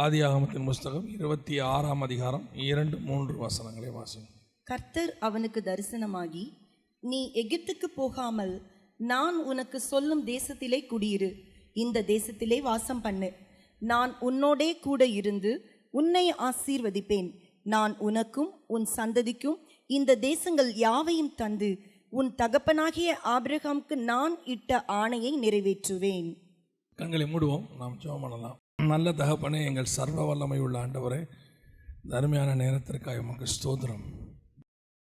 ஆதியாகமத்தின் புஸ்தகம் 26ஆம் அதிகாரம் 2-3 வசனங்களை வாசிங்க. கர்த்தர் அவனுக்கு தரிசனமாகி, நீ எகிப்துக்கு போகாமல் நான் உனக்கு சொல்லும் தேசத்திலே குடியிரு, இந்த தேசத்திலே வாசம் பண்ணு. நான் உன்னோடே கூட இருந்து உன்னை ஆசீர்வதிப்பேன். நான் உனக்கும் உன் சந்ததிக்கும் இந்த தேசங்கள் யாவையும் தந்து உன் தகப்பனாகிய ஆபிரகாமுக்கு நான் இட்ட ஆணையை நிறைவேற்றுவேன். கண்களை மூடுவோம், நாம் ஜெபம் பண்ணலாம். நல்ல தகப்பனே, எங்கள் சர்வ வல்லமை உள்ள ஆண்டவரே, அருமையான நேரத்திற்காக உமக்கு ஸ்தோத்திரம்.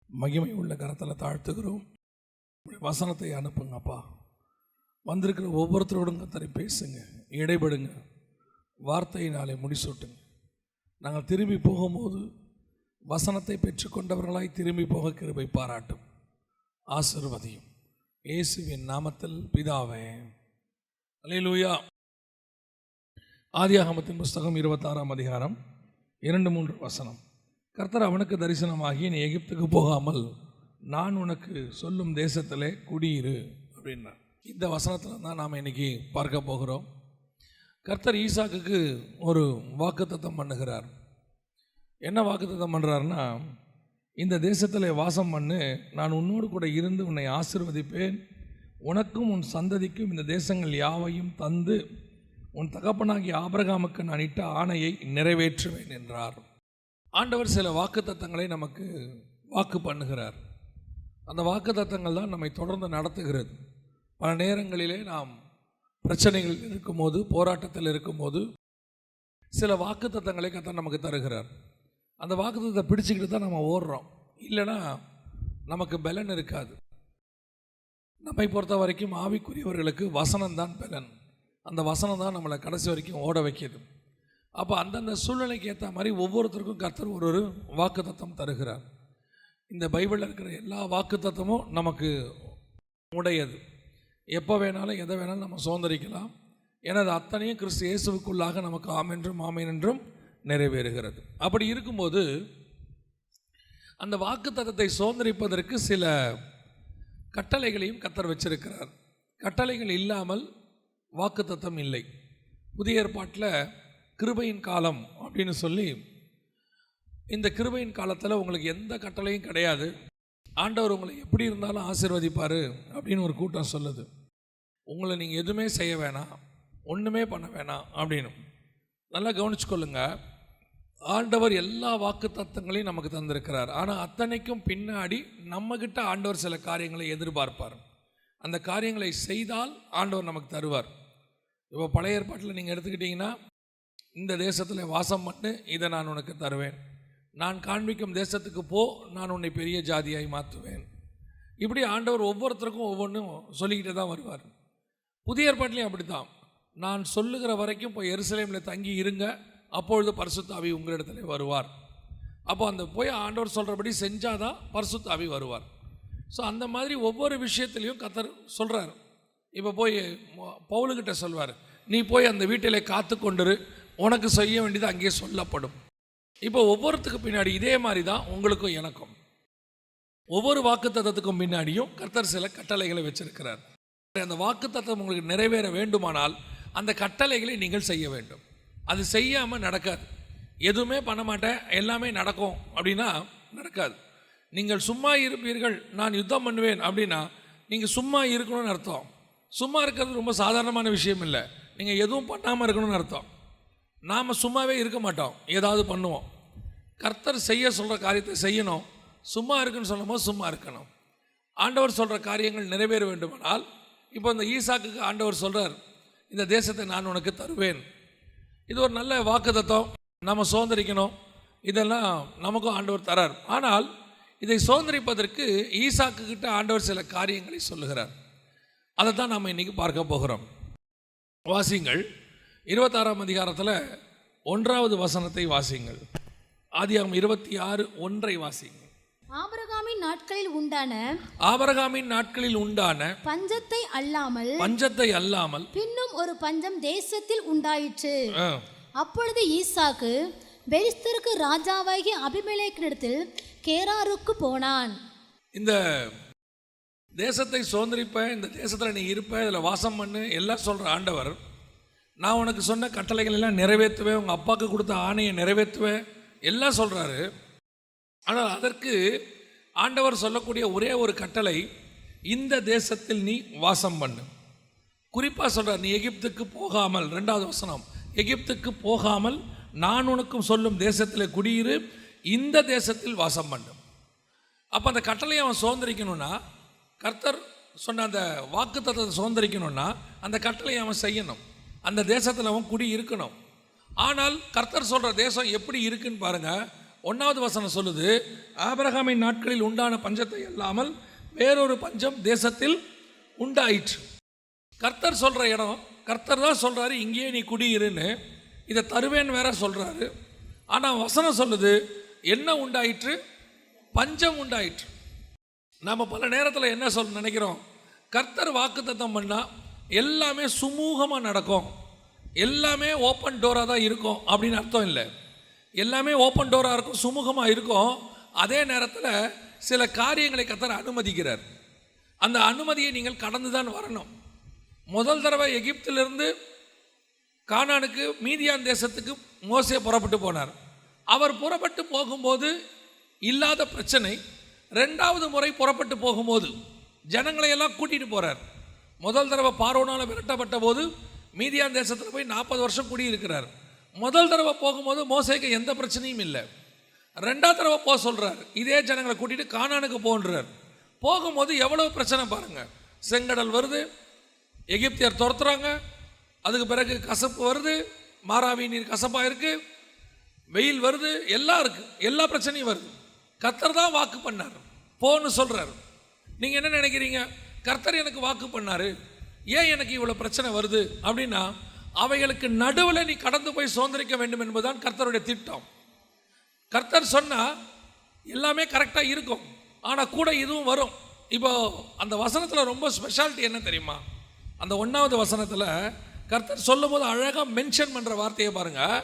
மகிமை உள்ள கரத்தில் தாழ்த்துகிறோம். வசனத்தை அனுப்புங்கப்பா. வந்திருக்கிற ஒவ்வொருத்தரோடும் கர்த்தரை பேசுங்க, இடைபடுங்க, வார்த்தையினாலே முடிசூட்டுங்க. நாங்கள் திரும்பி போகும்போது வசனத்தை பெற்றுக்கொண்டவர்களாய் திரும்பி போக கிருபை பாராட்டும், ஆசீர்வதியும். இயேசுவின் நாமத்தில் பிதாவே, அல்லேலூயா. ஆதியாகமத்தின் புஸ்தகம் 26ஆம் அதிகாரம் 2-3 வசனம். கர்த்தர் அவனுக்கு தரிசனமாகி, நீ எகிப்துக்கு போகாமல் நான் உனக்கு சொல்லும் தேசத்திலே குடியிரு அப்படின்னார். இந்த வசனத்தில் தான் நாம் இன்னைக்கு பார்க்க போகிறோம். கர்த்தர் ஈசாக்குக்கு ஒரு வாக்குத்தத்தம் பண்ணுகிறார். என்ன வாக்குத்தத்தம் பண்ணுறாருன்னா, இந்த தேசத்தில் வாசம் பண்ணு, நான் உன்னோடு கூட இருந்து உன்னை ஆசீர்வதிப்பேன், உனக்கும் உன் சந்ததிக்கும் இந்த தேசங்கள் யாவையும் தந்து உன் தகப்பனாகிய ஆபிரகாமுக்கு நான் இட்ட ஆணையை நிறைவேற்றுவேன் என்றார். ஆண்டவர் சில வாக்குத்தத்தங்களை நமக்கு வாக்கு பண்ணுகிறார். அந்த வாக்குத்தத்தங்கள் தான் நம்மை தொடர்ந்து நடத்துகிறது. பல நேரங்களிலே நாம் பிரச்சனைகள் இருக்கும்போது, போராட்டத்தில் இருக்கும்போது சில வாக்குத்தத்தங்களை கர்த்தர் நமக்கு தருகிறார். அந்த வாக்குத்தத்தை பிடிச்சிக்கிட்டு தான் நம்ம ஓடுறோம். இல்லைன்னா நமக்கு பலன் இருக்காது. நம்மை பொறுத்த வரைக்கும் ஆவிக்குரியவர்களுக்கு வசனம்தான் பலன். அந்த வசனம் தான் நம்மளை கடைசி வரைக்கும் ஓட வைக்கிது. அப்போ அந்தந்த சூழ்நிலைக்கு ஏற்ற மாதிரி ஒவ்வொருத்தருக்கும் கர்த்தர் ஒரு வாக்குத்தத்தம் தருகிறார். இந்த பைபிளில் இருக்கிற எல்லா வாக்குத்தத்தமும் நமக்கு உடையது. எப்போ வேணாலும் எதை வேணாலும் நம்ம சுதந்திரிக்கலாம். ஏன்னா அது அத்தனையும் கிறிஸ்து இயேசுவுக்குள்ளாக நமக்கு ஆமென்றும் ஆமென் என்றும் நிறைவேறுகிறது. அப்படி இருக்கும்போது அந்த வாக்குத்தத்தத்தை சுதந்திரிப்பதற்கு சில கட்டளைகளையும் கர்த்தர் வச்சிருக்கிறார். கட்டளைகள் இல்லாமல் வாக்குத்தத்தம் இல்லை. புதிய ஏற்பாட்டில் கிருபையின் காலம் அப்படின்னு சொல்லி, இந்த கிருபையின் காலத்தில் உங்களுக்கு எந்த கட்டளையும் கிடையாது, ஆண்டவர் உங்களை எப்படி இருந்தாலும் ஆசீர்வதிப்பார் அப்படின்னு ஒரு கூட்டம் சொல்லுது. உங்களை நீங்கள் எதுவுமே செய்ய வேணாம், ஒன்றுமே பண்ண வேணாம் அப்படின்னு. நல்லா கவனிச்சுக்கொள்ளுங்க. ஆண்டவர் எல்லா வாக்குத்தத்தங்களையும் நமக்கு தந்திருக்கிறார். ஆனால் அத்தனைக்கும் பின்னாடி நம்மக்கிட்ட ஆண்டவர் சில காரியங்களை எதிர்பார்ப்பார். அந்த காரியங்களை செய்தால் ஆண்டவர் நமக்கு தருவார். இப்போ பழைய ஏற்பாட்டில் நீங்கள் எடுத்துக்கிட்டிங்கன்னா, இந்த தேசத்தில் வாசம் பண்ணு, இதை நான் உனக்கு தருவேன், நான் காண்பிக்கும் தேசத்துக்கு போ, நான் உன்னை பெரிய ஜாதியாய் மாற்றுவேன். இப்படி ஆண்டவர் ஒவ்வொருத்தருக்கும் ஒவ்வொன்றும் சொல்லிக்கிட்டே தான் வருவார். புதிய ஏற்பாட்டிலையும் அப்படி தான். நான் சொல்லுகிற வரைக்கும் இப்போ எருசலேமில் தங்கி இருங்க, அப்பொழுது பரிசுத்த ஆவி உங்களிடத்துல வருவார். அப்போ அந்த போய் ஆண்டவர் சொல்கிறபடி செஞ்சாதான் பரிசுத்த ஆவி வருவார். ஸோ அந்த மாதிரி ஒவ்வொரு விஷயத்துலையும் கர்த்தர் சொல்கிறார். இப்போ போய் பவுலுக்கிட்ட சொல்வார், நீ போய் அந்த வீட்டிலே காத்து கொண்டுரு, உனக்கு செய்ய வேண்டியது அங்கேயே சொல்லப்படும். இப்போ ஒவ்வொருத்துக்கு பின்னாடி இதே மாதிரி தான் உங்களுக்கும் எனக்கும். ஒவ்வொரு வாக்குத்தத்தத்துக்கும் பின்னாடியும் கர்த்தர் சில கட்டளைகளை வச்சிருக்கிறார். அந்த வாக்குத்தத்தம் உங்களுக்கு நிறைவேற வேண்டுமானால் அந்த கட்டளைகளை நீங்கள் செய்ய வேண்டும். அது செய்யாமல் நடக்காது. எதுவுமே பண்ண மாட்டேன், எல்லாமே நடக்கும் அப்படின்னா நடக்காது. நீங்கள் சும்மா இருப்பீர்கள், நான் யுத்தம் பண்ணுவேன் அப்படின்னா நீங்கள் சும்மா இருக்கணும்னு அர்த்தம். சும்மா இருக்கிறது ரொம்ப சாதாரணமான விஷயம் இல்லை. நீங்கள் எதுவும் பண்ணாமல் இருக்கணும்னு அர்த்தம். நாம் சும்மாவே இருக்க மாட்டோம், ஏதாவது பண்ணுவோம். கர்த்தர் செய்ய சொல்கிற காரியத்தை செய்யணும். சும்மா இருக்குன்னு சொல்லும்போது சும்மா இருக்கணும். ஆண்டவர் சொல்கிற காரியங்கள் நிறைவேற வேண்டுமானால், இப்போ இந்த ஈசாக்குக்கு ஆண்டவர் சொல்கிறார், இந்த தேசத்தை நான் உனக்கு தருவேன். இது ஒரு நல்ல வாக்குத்தத்தம், நம்ம சுதந்திரிக்கணும். இதெல்லாம் நமக்கும் ஆண்டவர் தரார். ஆனால் இதை சுதந்திரிப்பதற்கு ஈசாக்கு கிட்ட ஆண்டவர் சில காரியங்களை சொல்லுகிறார். அதை தான் நாம் இன்றைக்கி பார்க்க போகிறோம். வாசிங்கள், 26ஆம் அதிகாரத்தில் 1வது வசனத்தை வாசிங்கள். ஆதியாகமம் 26:1 வாசிங்கள். ஆபிரகாமின் நாட்களில் உண்டான பஞ்சத்தை அல்லாமல் பின்னும் ஒரு பஞ்சம் தேசத்தில் உண்டாயிற்று. அப்பொழுது ஈசாக்கு பெலிஸ்தருக்கு ராஜாவாகிய அபிமெலேக்கினிடத்தில் கேராருக்கு போனான். இந்த தேசத்தை சுதந்திரிப்ப, இந்த தேசத்தில் நீ இருப்ப, இதில் வாசம் பண்ணு எல்லாம் சொல்கிற ஆண்டவர் நான் உனக்கு சொன்ன கட்டளைகள் எல்லாம் நிறைவேற்றுவேன், உங்கள் அப்பாவுக்கு கொடுத்த ஆணையை நிறைவேற்றுவேன் எல்லாம் சொல்கிறாரு. ஆனால் அதற்கு ஆண்டவர் சொல்லக்கூடிய ஒரே ஒரு கட்டளை, இந்த தேசத்தில் நீ வாசம் பண்ணு. குறிப்பாக சொல்கிறார், நீ எகிப்துக்கு போகாமல், 2வது வசனம், எகிப்துக்கு போகாமல் நான் உனக்கும் சொல்லும் தேசத்தில் குடியிரு, இந்த தேசத்தில் வாசம் பண்ணு. அப்போ அந்த கட்டளையை அவன் சுதந்திரிக்கணும்னா, கர்த்தர் சொன்ன அந்த வாக்குத்தத்தத்தை சுதந்திரிக்கணும்னா அந்த கட்டளையை அவன் செய்யணும், அந்த தேசத்தில் அவன் குடி இருக்கணும். ஆனால் கர்த்தர் சொல்கிற தேசம் எப்படி இருக்குன்னு பாருங்கள். 1வது வசனம் சொல்லுது, ஆபிரகாமின் நாட்களில் உண்டான பஞ்சத்தை அல்லாமல் வேறொரு பஞ்சம் தேசத்தில் உண்டாயிற்று. கர்த்தர் சொல்கிற இடம், கர்த்தர் தான் சொல்கிறாரு இங்கேயே நீ குடியிருன்னு, இதை தருவேன்னு வேற சொல்கிறாரு. ஆனால் வசனம் சொல்லுது என்ன உண்டாயிற்று? பஞ்சம் உண்டாயிற்று. நாம் பல நேரத்தில் என்ன சொல்ல நினைக்கிறோம், கர்த்தர் வாக்குத்தத்தம் பண்ணால் எல்லாமே சுமூகமாக நடக்கும், எல்லாமே ஓப்பன் டோராக தான் இருக்கும் அப்படின்னு அர்த்தம் இல்லை. எல்லாமே ஓப்பன் டோராக இருக்கும், சுமூகமாக இருக்கும். அதே நேரத்தில் சில காரியங்களை கர்த்தர் அனுமதிக்கிறார். அந்த அனுமதியை நீங்கள் கடந்து தான் வரணும். முதல் தடவை எகிப்திலிருந்து கானானுக்கு, மீதியான் தேசத்துக்கு மோசே புறப்பட்டு போனார். அவர் புறப்பட்டு போகும்போது இல்லாத பிரச்சனை 2வது முறை புறப்பட்டு போகும்போது ஜனங்களை எல்லாம் கூட்டிகிட்டு போகிறார். முதல் தடவை பார்வோனால் விரட்டப்பட்ட போது மீதியான் தேசத்தில் போய் 40 வருஷம் குடியிருக்கிறார். முதல் தடவை போகும்போது மோசேக்கு எந்த பிரச்சனையும் இல்லை. 2வது தடவை போக சொல்கிறார், இதே ஜனங்களை கூட்டிகிட்டு கானானுக்கு போன்றார். போகும்போது எவ்வளோ பிரச்சனை பாருங்கள். செங்கடல் வருது, எகிப்தியர் துரத்துறாங்க, அதுக்கு பிறகு கசப்பு வருது, மாறாவி நீர் கசப்பாக இருக்குது, வெயில் வருது, எல்லாம் இருக்குது, எல்லா பிரச்சனையும் வருது. கர்த்தர் தான் வாக்கு பண்ணார், போன்னு சொல்கிறார். நீங்கள் என்ன நினைக்கிறீங்க, கர்த்தர் எனக்கு வாக்கு பண்ணார், ஏன் எனக்கு இவ்வளோ பிரச்சனை வருது அப்படின்னா, அவைகளுக்கு நடுவில் நீ கடந்து போய் சுதந்திரிக்க வேண்டும் என்பதுதான் கர்த்தருடைய திட்டம். கர்த்தர் சொன்னால் எல்லாமே கரெக்டாக இருக்கும், ஆனால் கூட இதுவும் வரும். இப்போ அந்த வசனத்தில் ரொம்ப ஸ்பெஷாலிட்டி என்ன தெரியுமா, அந்த 1வது வசனத்தில் கர்த்தர் சொல்லும் போது அழகாக மென்ஷன் பண்ணுற வார்த்தையை பாருங்கள்.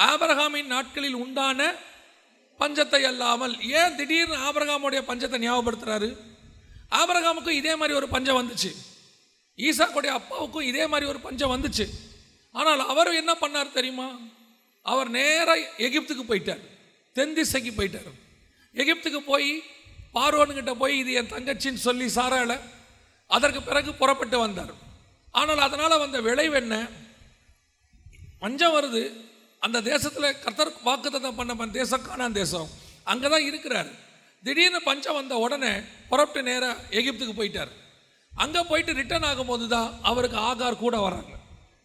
ஆபிரகாமின் நாட்களில் உண்டான பஞ்சத்தை அல்லாமல். ஏன் திடீர்னு ஆபிரகாமுடைய பஞ்சத்தை ஞாபகப்படுத்துறாரு? ஆபிரகாமுக்கும் இதே மாதிரி ஒரு பஞ்சம் வந்துச்சு, ஈசாக்குடைய அப்பாவுக்கும் இதே மாதிரி ஒரு பஞ்சம் வந்துச்சு. ஆனால் அவர் என்ன பண்ணார் தெரியுமா, அவர் நேராக எகிப்துக்கு போயிட்டார், தென் திசைக்கு போயிட்டார். எகிப்துக்கு போய் பார்வோன்கிட்ட போய் இது என் தங்கச்சின்னு சொல்லி சாராள, அதற்கு பிறகு புறப்பட்டு வந்தார். ஆனால் அதனால் வந்த விளைவு என்ன, பஞ்சம் வருது. அந்த தேசத்தில் கர்த்தர் வாக்குத்தத்தம் பண்ண தேசம் கானான் தேசம், அங்கே தான் இருக்கிறார். திடீர்னு பஞ்சம் வந்த உடனே புறப்பட்டு நேராக எகிப்துக்கு போயிட்டார். அங்கே போயிட்டு ரிட்டர்ன் ஆகும்போது தான் அவருக்கு ஆகார் கூட வராங்க.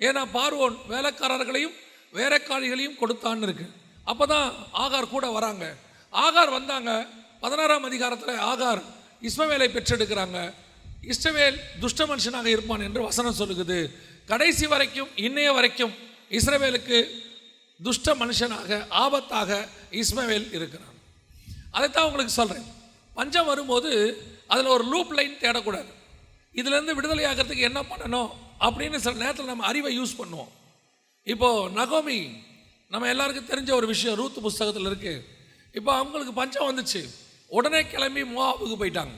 ஏன்னா பார்வோன் வேலைக்காரர்களையும் வேலைக்காரிகளையும் கொடுத்தான்னு இருக்கு. அப்போ தான் ஆகார் கூட வராங்க. ஆகார் வந்தாங்க. 16ஆம் அதிகாரத்தில் ஆகார் இஸ்மவேலை பெற்றெடுக்கிறாங்க. இஸ்மவேல் துஷ்ட மனுஷனாக இருப்பான் என்று வசனம் சொல்லுகிறது. கடைசி வரைக்கும், இன்னைய வரைக்கும் இஸ்ரவேலுக்கு துஷ்ட மனுஷனாக, ஆபத்தாக இஸ்மவேல் இருக்கிறான். அதைத்தான் உங்களுக்கு சொல்கிறேன். பஞ்சம் வரும்போது அதில் ஒரு லூப் லைன் தேடக்கூடாது. இதுலேருந்து விடுதலை ஆகிறதுக்கு என்ன பண்ணணும் அப்படின்னு சில நேரத்தில் நம்ம அறிவை யூஸ் பண்ணுவோம். இப்போது நகோமி நம்ம எல்லாருக்கும் தெரிஞ்ச ஒரு விஷயம், ரூத் புஸ்தகத்தில் இருக்குது. இப்போ அவங்களுக்கு பஞ்சம் வந்துச்சு, உடனே கிளம்பி மோவாபுக்கு போயிட்டாங்க.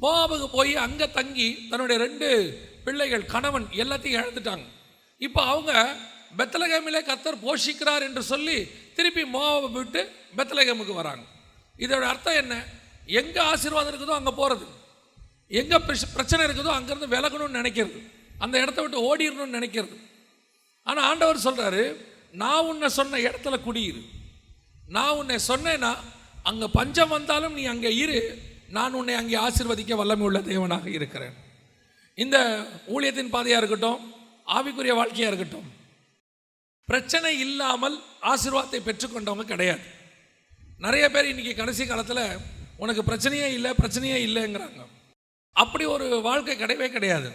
மோவாபுக்கு போய் அங்கே தங்கி தன்னுடைய 2 பிள்ளைகள், கணவன் எல்லாத்தையும் இழந்துட்டாங்க. இப்போ அவங்க பெத்லகேமிலே கர்த்தர் போஷிக்கிறார் என்று சொல்லி திருப்பி மோவாபை விட்டு பெத்லகேமுக்கு வராங்க. இதோட அர்த்தம் என்ன, எங்கே ஆசீர்வாதம் இருக்குதோ அங்கே போகிறது, எங்கே பிரச்சனை இருக்குதோ அங்கேருந்து விலகணும்னு நினைக்கிறது, அந்த இடத்த விட்டு ஓடிடணும்னு நினைக்கிறது. ஆனால் ஆண்டவர் சொல்கிறாரு, நான் உன்னை சொன்ன இடத்துல குடியிரு. நான் உன்னை சொன்னேன்னா அங்கே பஞ்சம் வந்தாலும் நீ அங்கே இரு, நான் உன்னை அங்கே ஆசீர்வதிக்க வல்லமை உள்ள தேவனாக இருக்கிறேன். இந்த ஊழியத்தின் பாதையாக இருக்கட்டும், ஆவிக்குரிய வாழ்க்கையாக இருக்கட்டும், பிரச்சனை இல்லாமல் ஆசீர்வாதத்தை பெற்றுக்கொண்டவங்க கிடையாது. நிறைய பேர் இன்றைக்கி கடைசி காலத்தில் உனக்கு பிரச்சனையே இல்லை, பிரச்சனையே இல்லைங்கிறாங்க. அப்படி ஒரு வாழ்க்கை கிடையவே கிடையாது.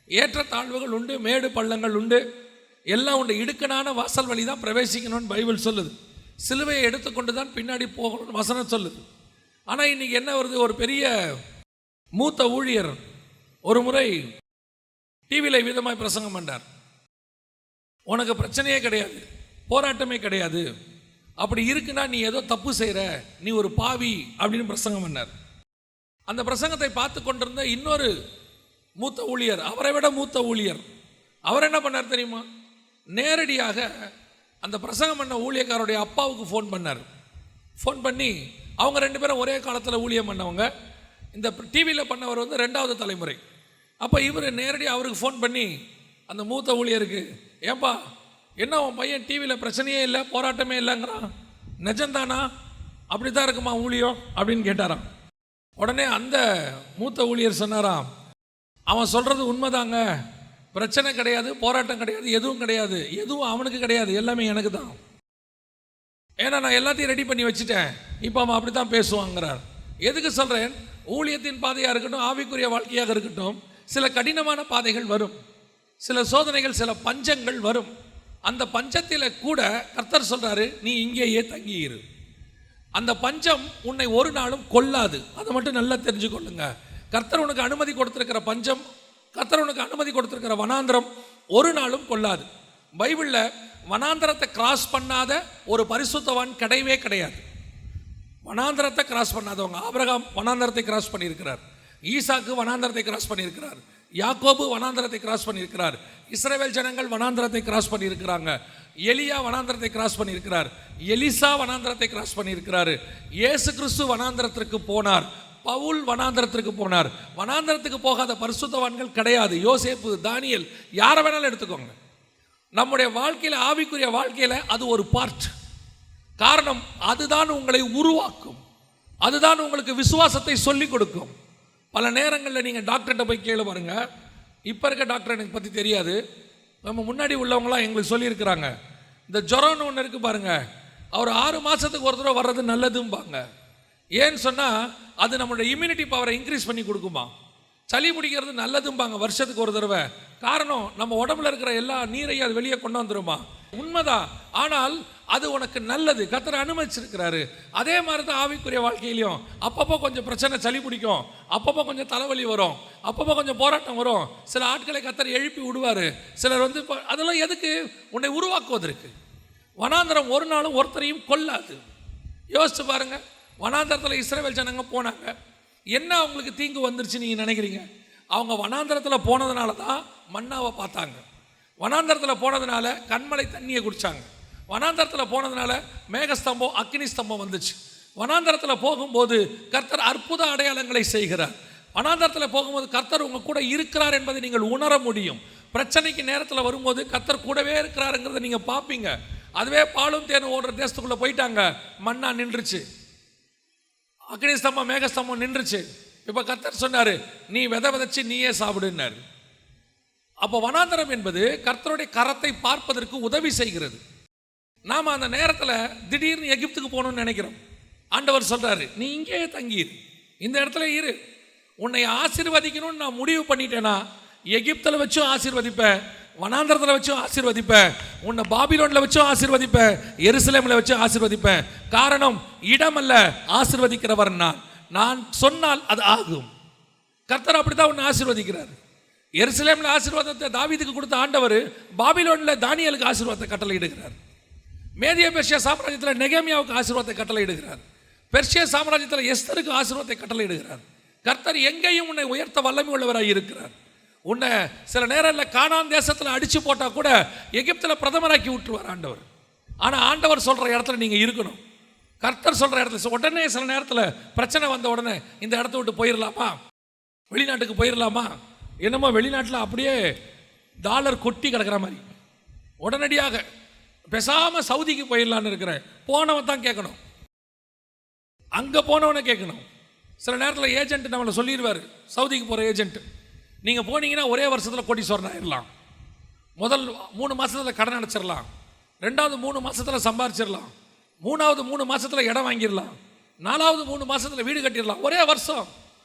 ஏற்றத்தாழ்வுகள் உண்டு, மேடு பள்ளங்கள் உண்டு, எல்லாம் உண்டு. இடுக்கனான வாசல் வழி தான் பிரவேசிக்கணும்னு பைபிள் சொல்லுது. சிலுவையை எடுத்துக்கொண்டு தான் பின்னாடி போகணும்னு வசனம் சொல்லுது. ஆனால் இன்றைக்கி என்ன வருது, ஒரு பெரிய மூத்த ஊழியர் ஒரு முறை டிவியில் விதமாய் பிரசங்கம் பண்ணார். உனக்கு பிரச்சனையே கிடையாது, போராட்டமே கிடையாது, அப்படி இருக்குன்னா நீ ஏதோ தப்பு செய்கிற, நீ ஒரு பாவி அப்படின்னு பிரசங்கம் பண்ணார். அந்த பிரசங்கத்தை பார்த்து கொண்டிருந்த இன்னொரு மூத்த ஊழியர், அவரை விட மூத்த ஊழியர், அவர் என்ன பண்ணார் தெரியுமா, நேரடியாக அந்த பிரசங்கம் பண்ண ஊழியக்காரருடைய அப்பாவுக்கு ஃபோன் பண்ணார். ஃபோன் பண்ணி அவங்க 2 பேரும் ஒரே காலத்தில் ஊழியம் பண்ணவங்க. இந்த டிவியில் பண்ணவர் வந்து 2வது தலைமுறை. அப்போ இவர் நேரடியாக அவருக்கு ஃபோன் பண்ணி அந்த மூத்த ஊழியருக்கு, ஏன்பா என்ன உன் பையன் டிவியில் பிரச்சனையே இல்லை, போராட்டமே இல்லைங்கிறான், நிஜம்தானா, அப்படி தான் இருக்குமா ஊழியம் அப்படின்னு கேட்டாராம். உடனே அந்த மூத்த ஊழியர் சொன்னாராம், அவன் சொல்கிறது உண்மைதாங்க, பிரச்சனை கிடையாது, போராட்டம் கிடையாது, எதுவும் கிடையாது, எதுவும் அவனுக்கு கிடையாது, எல்லாமே எனக்கு தான். ஏன்னா நான் எல்லாத்தையும் ரெடி பண்ணி வச்சுட்டேன், இப்போ அவன் அப்படி தான் பேசுவாங்கிறார். எதுக்கு சொல்கிறேன், ஊழியத்தின் பாதையாக இருக்கட்டும், ஆவிக்குரிய வாழ்க்கையாக இருக்கட்டும், சில கடினமான பாதைகள் வரும், சில சோதனைகள், சில பஞ்சங்கள் வரும். அந்த பஞ்சத்தில் கூட கர்த்தர் சொல்கிறாரு, நீ இங்கேயே தங்கியிரு. அந்த பஞ்சம் உன்னை ஒரு நாளும் கொல்லாது, அதை மட்டும் நல்லா தெரிஞ்சுக்கொள்ளுங்க. கர்த்தர் உனக்கு அனுமதி கொடுத்திருக்கிற பஞ்சம், கர்த்தர் உனக்கு அனுமதி கொடுத்திருக்கிற வனாந்திரம் ஒரு நாளும் கொல்லாது. பைபிளில் வனாந்திரத்தை கிராஸ் பண்ணாத ஒரு பரிசுத்தவான் கிடையவே கிடையாது. வனாந்திரத்தை கிராஸ் பண்ணாதவங்க, ஆபிரகாம் வனாந்திரத்தை கிராஸ் பண்ணியிருக்கிறார், ஈசாக்கு வனாந்திரத்தை கிராஸ் பண்ணியிருக்கிறார், யாக்கோபு வனாந்திரத்தை கிராஸ் பண்ணியிருக்கிறார், இஸ்ரவேல் ஜனங்கள் வனாந்திரத்தை கிராஸ் பண்ணியிருக்கிறாங்க, எலியா வனாந்திரத்தை கிராஸ் பண்ணியிருக்கிறார், எலிசா வனாந்திரத்தை கிராஸ் பண்ணியிருக்கிறாரு, இயேசு கிறிஸ்து வனாந்திரத்திற்கு போனார், பவுல் வனாந்திரத்திற்கு போனார். வனாந்திரத்துக்கு போகாத பரிசுத்தவான்கள் கிடையாது. யோசேப்பு, தானியேல், யாரை வேணாலும் எடுத்துக்கோங்க. நம்முடைய வாழ்க்கையில், ஆவிக்குரிய வாழ்க்கையில் அது ஒரு பார்ட். காரணம், அதுதான் உங்களை உருவாக்கும், அதுதான் உங்களுக்கு விசுவாசத்தை சொல்லிக் கொடுக்கும். பல நேரங்களில் நீங்கள் டாக்டர்கிட்ட போய் கேளு பாருங்க, இப்போ இருக்க டாக்டர் எனக்கு பற்றி தெரியாது, நம்ம முன்னாடி உள்ளவங்களாம் எங்களுக்கு சொல்லியிருக்கிறாங்க, இந்த ஜுரம்னு ஒன்று இருக்குது பாருங்க, அவர் 6 மாதத்துக்கு ஒரு தடவை வர்றது நல்லதும்பாங்க. ஏன்னு சொன்னால் அது நம்மளுடைய இம்யூனிட்டி பவரை இன்க்ரீஸ் பண்ணி கொடுக்குமா. சளி பிடிக்கிறது நல்லதும்பாங்க வருஷத்துக்கு ஒரு தடவை. காரணம், நம்ம உடம்புல இருக்கிற எல்லா நீரையும் அது வெளியே கொண்டு வந்துருமா. உண்மைதான், ஆனால் அது உனக்கு நல்லது, கர்த்தர் அனுமதிச்சிருக்கிறாரு. அதே மாதிரி தான் ஆவிக்குரிய வாழ்க்கையிலையும் அப்பப்போ கொஞ்சம் பிரச்சனை, சளி பிடிக்கும், அப்பப்போ கொஞ்சம் தலைவலி வரும், அப்பப்போ கொஞ்சம் போராட்டம் வரும். சில ஆட்களை கர்த்தர் எழுப்பி விடுவார். சிலர் வந்து அதெல்லாம் எதுக்கு, உன்னை உருவாக்குவதற்கு. வனாந்தரம் ஒரு நாளும் ஒருத்தரையும் கொல்லாது. யோசிச்சு பாருங்க, வனாந்தரத்தில் இஸ்ரவேல் ஜனங்க போனாங்க, என்ன அவங்களுக்கு தீங்கு வந்துருச்சு நீங்கள் நினைக்கிறீங்க? அவங்க வனாந்தரத்தில் போனதுனால தான் மன்னாவை பார்த்தாங்க, வனாந்தரத்தில் போனதுனால கண்மலை தண்ணியை குடித்தாங்க, வனாந்தரத்தில் போனதுனால மேகஸ்தம்பம், அக்னி ஸ்தம்பம் வந்துச்சு. வனாந்தரத்தில் போகும்போது கர்த்தர் அற்புத அடையாளங்களை செய்கிறார். வனாந்தரத்தில் போகும்போது கர்த்தர் உங்கள் கூட இருக்கிறார் என்பதை நீங்கள் உணர முடியும். பிரச்சனைக்கு நேரத்தில் வரும்போது கர்த்தர் கூடவே இருக்கிறாருங்கிறத நீங்கள் பார்ப்பீங்க. அதுவே பாலும் தேனும் ஓடுற தேசத்துக்குள்ளே போயிட்டாங்க, மன்னா நின்றுச்சு, அக்னி ஸ்தம்பம், மேகஸ்தம்பம் நின்றுச்சு. இப்போ கர்த்தர் சொன்னார், நீ விதைச்சு நீயே சாப்பிடுன்னாரு. அப்போ வனாந்தரம் என்பது கர்த்தருடைய கரத்தை பார்ப்பதற்கு உதவி செய்கிறது. நாம் அந்த நேரத்தில் திடீர்னு எகிப்துக்கு போகணும்னு நினைக்கிறோம். ஆண்டவர் சொல்கிறாரு, நீ இங்கேயே தங்கியிரு, இந்த இடத்துல இரு. உன்னை ஆசீர்வதிக்கணும்னு நான் முடிவு பண்ணிட்டேன்னா எகிப்தில் வச்சும் ஆசீர்வதிப்பேன், வனாந்தரத்தில் வச்சும் ஆசீர்வதிப்பேன், உன்னை பாபிலோனில் வச்சும் ஆசீர்வதிப்பேன், எருசலேமில் வச்சும் ஆசீர்வதிப்பேன். காரணம், இடமல்ல, ஆசீர்வதிக்கிறவர் நான் சொன்னால் அது ஆகும். கர்த்தர் அப்படி தான் உன்னை ஆசீர்வதிக்கிறார். எருசலேமில் ஆசீர்வாதத்தை தாவீதுக்கு கொடுத்த ஆண்டவர் பாபிலோனில் தானியேலுக்கு ஆசீர்வாதத்தை கட்டளையிடுகிறார். மேதிய பெர்ஷியா சாம்ராஜ்யத்தில் நெகேமியாவுக்கு ஆசீர்வாதத்தை கட்டளையிடுகிறார். பெர்ஷியா சாம்ராஜ்யத்தில் எஸ்தருக்கு ஆசீர்வாதத்தை கட்டளையிடுகிறார். கர்த்தர் எங்கேயும் உன்னை உயர்த்த வல்லமை உள்ளவராக இருக்கிறார். உன்னை சில நேரத்தில் கானான் தேசத்தில் அடித்து போட்டால் கூட எகிப்தில் பிரதமராக்கி விட்டுருவார் ஆண்டவர். ஆனால் ஆண்டவர் சொல்கிற இடத்துல நீங்கள் இருக்கணும். கர்த்தர் சொல்கிற இடத்துல உடனே சில நேரத்தில் பிரச்சனை வந்த உடனே இந்த இடத்த விட்டு போயிடலாமா, வெளிநாட்டுக்கு போயிடலாமா, என்னமோ வெளிநாட்டில் அப்படியே டாலர் கொட்டி கிடக்கிற மாதிரி உடனடியாக பேசாமல் சவுதிக்கு போயிடலான்னு இருக்கிறேன். போனவன் தான் கேட்கணும், அங்கே போனவனை கேட்கணும். சில நேரத்தில் ஏஜென்ட் நம்மளை சொல்லிடுவார், சவுதிக்கு போகிற ஏஜென்ட், நீங்கள் போனீங்கன்னா ஒரே வருஷத்தில் கோடீஸ்வரன் ஆயிடலாம், முதல் 3 மாதத்தில் கடன் அடைச்சிடலாம், 2வது 3 மாதத்தில் சம்பாரிச்சிடலாம், 3வது 3 மாதத்தில் இடம் வாங்கிடலாம், 4வது 3 மாதத்தில் வீடு கட்டிடலாம், ஒரே வருஷம்.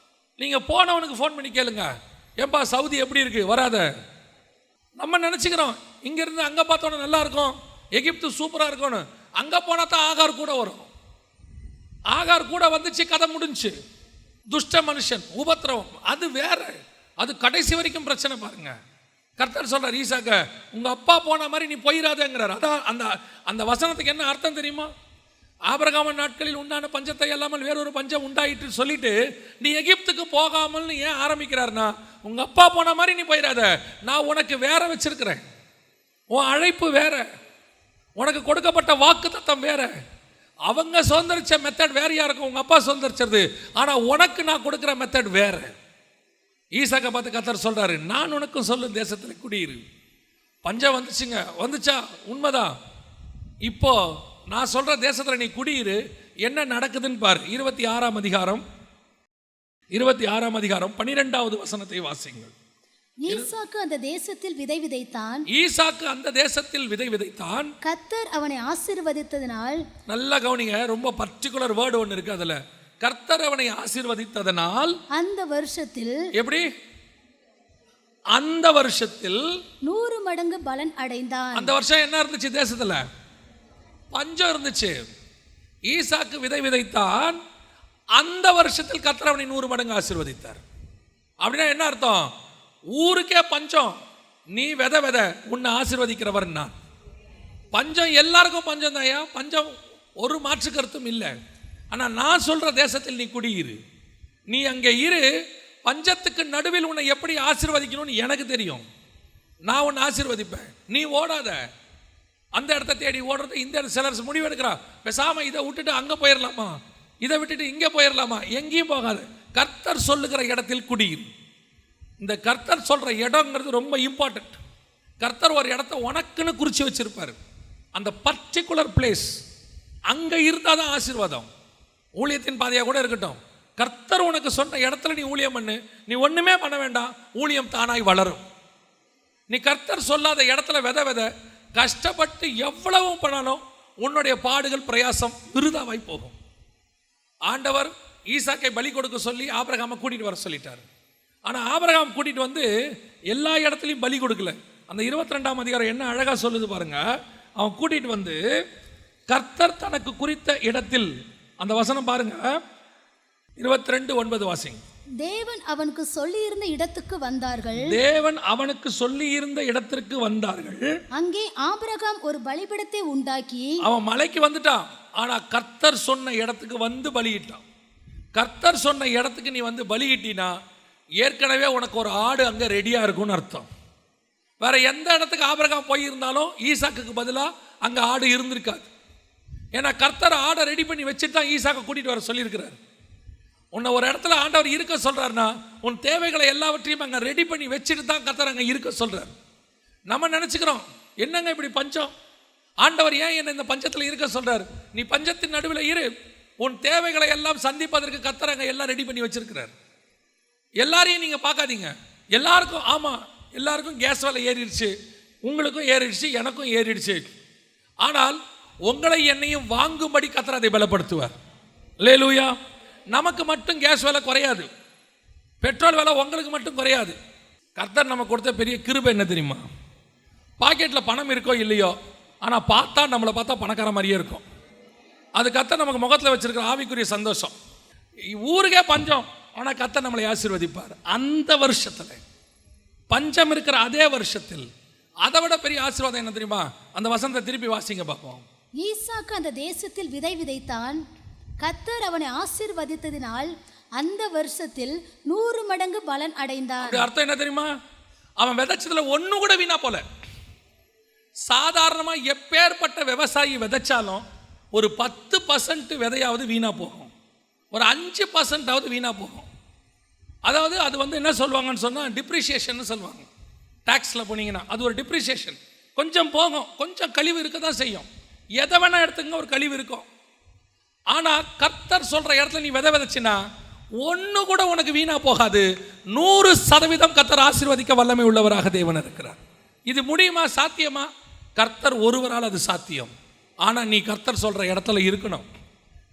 நீங்கள் போனவனுக்கு ஃபோன் பண்ணி கேளுங்க, ஏன்பா சவுதி எப்படி இருக்குது, வராத. நம்ம நினச்சிக்கிறோம் இங்கேருந்து அங்கே பார்த்தோன்னா நல்லா இருக்கும், எகிப்து சூப்பராக இருக்கணும், அங்கே போனால் தான் ஆகார் கூட வரும். ஆகார் கூட வந்துச்சு, கதை முடிஞ்சு. துஷ்ட மனுஷன், உபத்திரவம், அது வேற, அது கடைசி வரைக்கும் பிரச்சனை. பாருங்க, கர்த்தர் சொல்றார் ஈசாக்க, உங்க அப்பா போன மாதிரி நீ போயிடாதேங்கிறார். அதான் அந்த வசனத்துக்கு என்ன அர்த்தம் தெரியுமா? ஆபிரகாம் நாட்களில் உண்டான பஞ்சத்தை இல்லாமல் வேறொரு பஞ்சம் உண்டாயிட்டு சொல்லிட்டு நீ எகிப்துக்கு போகாமல்னு ஏன் ஆரம்பிக்கிறார்னா, உங்க அப்பா போன மாதிரி நீ போயிடாத, நான் உனக்கு வேற வச்சிருக்கிறேன். உன் அழைப்பு வேற, உனக்கு கொடுக்கப்பட்ட வாக்குத்தத்தம் வேற. அவங்க சுதந்திரிச்ச மெத்தட் வேறையா இருக்கும், உங்க அப்பா சுதந்திரிச்சது. ஆனா உனக்கு நான் கொடுக்கிற மெத்தட் வேற. ஈசாக்கை பார்த்து கர்த்தர் சொல்றாரு, நான் உனக்கும் சொல்லும் தேசத்தில் குடியிரு. பஞ்சம் வந்துச்சுங்க, வந்துச்சா? உண்மைதான். இப்போ நான் சொல்ற தேசத்தில் நீ குடியிரு. என்ன நடக்குதுன்னு பாரு. 26ஆம் அதிகாரம் 12வது வசனத்தை வாசிங்கள். ஈசாக்கு அந்த தேசத்தில் விதை விதைத்தான். ஈசாக்கு அந்த தேசத்தில் விதை விதைத்தான். கர்த்தர் அவனை ஆசீர்வதித்ததினால், நல்லா கவனிங்க, ரொம்ப பர்டிகுலர் வேர்டு ஒன்று இருக்கு அதுல. கர்த்தர் அவனை ஆசீர்வதித்ததனால் அந்த வருஷத்தில், எப்படி? அந்த வருஷத்தில் 100 மடங்கு பலன் அடைந்தான். அந்த வருஷம் என்ன இருந்துச்சு? தேசத்துல பஞ்சம் இருந்துச்சு. ஈசாக்கு விதை விதைத்தான். அந்த வருஷத்தில் கர்த்தர் அவனை 100 மடங்கு ஆசீர்வதித்தார். அப்படின்னா என்ன அர்த்தம்? ஊருக்கே பஞ்சம், நீ விதை உன்னை ஆசீர்வதிக்கிறவர் நான். பஞ்சம் எல்லாருக்கும் பஞ்சம் தாயா, பஞ்சம் ஒரு மாற்று கருத்தும் இல்லை. ஆனா நான் சொல்ற தேசத்தில் நீ குடியிரு. நீ அங்கே இரு. பஞ்சத்துக்கு நடுவில் உன்னை எப்படி ஆசீர்வதிக்கணும்னு எனக்கு தெரியும். நான் உன்னை ஆசீர்வதிப்பேன். நீ ஓடாத. அந்த இடத்த தேடி ஓடுறது இந்த சிலர் முடிவு எடுக்கிறா, பேசாம இதை விட்டுட்டு அங்க போயிடலாமா, இதை விட்டுட்டு இங்கே போயிடலாமா. எங்கேயும் போகாது. கர்த்தர் சொல்லுகிற இடத்தில் குடியிரு. இந்த கர்த்தர் சொல்ற இடங்கிறது ரொம்ப இம்பார்ட்டன்ட். கர்த்தர் ஒரு இடத்த உனக்குன்னு குறிச்சு வச்சிருப்பாரு. அந்த பர்டிகுலர் பிளேஸ் அங்க இருந்தாதான் ஆசீர்வாதம். ஊழியத்தின் பாதையாக கூட இருக்கட்டும், கர்த்தர் உனக்கு சொன்ன இடத்துல நீ ஊழியம் பண்ணு. நீ ஒண்ணுமே பண்ண வேண்டாம், ஊழியம் தானாய் வளரும். நீ கர்த்தர் சொல்லாத இடத்துல விதை கஷ்டப்பட்டு எவ்வளவு பண்ணாலும் உன்னுடைய பாடுகள் பிரயாசம் விருதாவாய் போகும். ஆண்டவர் ஈசாக்கை பலி கொடுக்க சொல்லி ஆபிரகாமை கூட்டிட்டு வர சொல்லிட்டார். ஆனா ஆபிரகாம் கூட்டிட்டு வந்து எல்லா இடத்துலையும் பலி கொடுக்கல. அந்த 22ஆம் அதிகாரம் என்ன அழகா சொல்லுது பாருங்க. அவன் கூட்டிட்டு வந்து கர்த்தர் தனக்கு குறித்த இடத்தில், அந்த வசனம் பாருங்க, 22:9 வாசிங்க. தேவன் அவனுக்கு சொல்லி இருந்த இடத்துக்கு வந்தார்கள். தேவன் அவனுக்கு சொல்லி இருந்த இடத்திற்கு வந்தார்கள். அங்கே ஆபிரகாம் ஒரு பலிபீடத்தை உண்டாக்கி, அவன் மலைக்கு வந்துட்டான். ஆனா கர்த்தர் சொன்ன இடத்துக்கு வந்து பலியிட்டான். கர்த்தர் சொன்ன இடத்துக்கு நீ வந்து பலியிட்டினா ஏற்கனவே உனக்கு ஒரு ஆடு அங்க ரெடியா இருக்கும்னு அர்த்தம். வேற எந்த இடத்துக்கு ஆபிரகாம் போயிருந்தாலும் ஈசாக்குக்கு பதிலா அங்க ஆடு இருந்திருக்காது. ஏன்னா கர்த்தர் ஆடை ரெடி பண்ணி வச்சுட்டு தான் ஈசாக்கை கூட்டிட்டு வர சொல்லியிருக்கிறார். உன்னை ஒரு இடத்துல ஆண்டவர் இருக்க சொல்றாருன்னா உன் தேவைகளை எல்லாவற்றையும் அங்க ரெடி பண்ணி வச்சுட்டு தான் கர்த்தர் அங்க இருக்க சொல்றாரு. நம்ம நினைச்சுக்கிறோம், என்னங்க இப்படி பஞ்சம், ஆண்டவர் ஏன் என்ன இந்த பஞ்சத்தில் இருக்க சொல்றாரு? நீ பஞ்சத்தின் நடுவில் இரு. உன் தேவைகளை எல்லாம் சந்திப்பதற்கு கர்த்தர் அங்க எல்லாம் ரெடி பண்ணி வச்சிருக்கிறார். எல்லாரையும் நீங்க பார்க்காதீங்க. எல்லாருக்கும், ஆமா, எல்லாருக்கும் கேஸ் விலை ஏறிடுச்சு, உங்களுக்கும் ஏறிடுச்சு, எனக்கும் ஏறிடுச்சு. ஆனால் உங்களை என்னையும் வாங்கும்படி கர்த்தர் அதை பலப்படுத்துவார். அல்லேலூயா. நமக்கு மட்டும் கேஸ் விலை குறையாது, பெட்ரோல் விலை உங்களுக்கு மட்டும் குறையாது. கர்த்தர் நமக்கு கொடுத்த பெரிய கிருபை என்ன தெரியுமா? பாக்கெட்டில் பணம் இருக்கோ இல்லையோ, ஆனால் பார்த்தா நம்மளை பார்த்தா பணக்கார மாதிரியே இருக்கும். அது கர்த்தர் நமக்கு முகத்தில் வச்சிருக்கிற ஆவிக்குரிய சந்தோஷம். ஊருக்கே பஞ்சம், ஆனால் கர்த்தர் நம்மளை ஆசீர்வதிப்பார். அந்த வருஷத்தில் பஞ்சம் இருக்கிற அதே வருஷத்தில் அதை விட பெரிய ஆசீர்வாதம் என்ன தெரியுமா? அந்த வசனத்தை திருப்பி வாசிங்க பார்ப்போம். ஈசாக்கு அந்த தேசத்தில் விதை விதைத்தான். கர்த்தர் அவனை ஆசீர்வதித்ததினால் அந்த வருஷத்தில் 100 மடங்கு பலன் அடைந்தான். அர்த்தம் என்ன தெரியுமா? அவன் விதைச்சதுல ஒண்ணு கூட வீணா போல. சாதாரணமா எப்பேற்பட்ட விவசாயி விதைச்சாலும் ஒரு 10% விதையாவது வீணா போகும், ஒரு 5% வீணா போகும். அதாவது அது வந்து என்ன சொல்லுவாங்கன்னு சொன்னா டிப்ரிசியேஷன் சொல்லுவாங்க. டாக்ஸ்ல போனீங்கன்னா அது ஒரு டிப்ரிசியேஷன். கொஞ்சம் போகும், கொஞ்சம் கழிவு இருக்க தான் செய்யும். எதை வேணா எடுத்துங்க, ஒரு கழிவு இருக்கும். ஆனா கர்த்தர் சொல்ற இடத்துல நீ விதைச்சினா ஒண்ணு கூட உனக்கு வீணா போகாது. 100% கர்த்தர் ஆசீர்வதிக்க வல்லமை உள்ளவராக தேவன் இருக்கிறார். இது முடியுமா? சாத்தியமா? கர்த்தர் ஒருவரால் அது சாத்தியம். ஆனா நீ கர்த்தர் சொல்ற இடத்துல இருக்கணும்,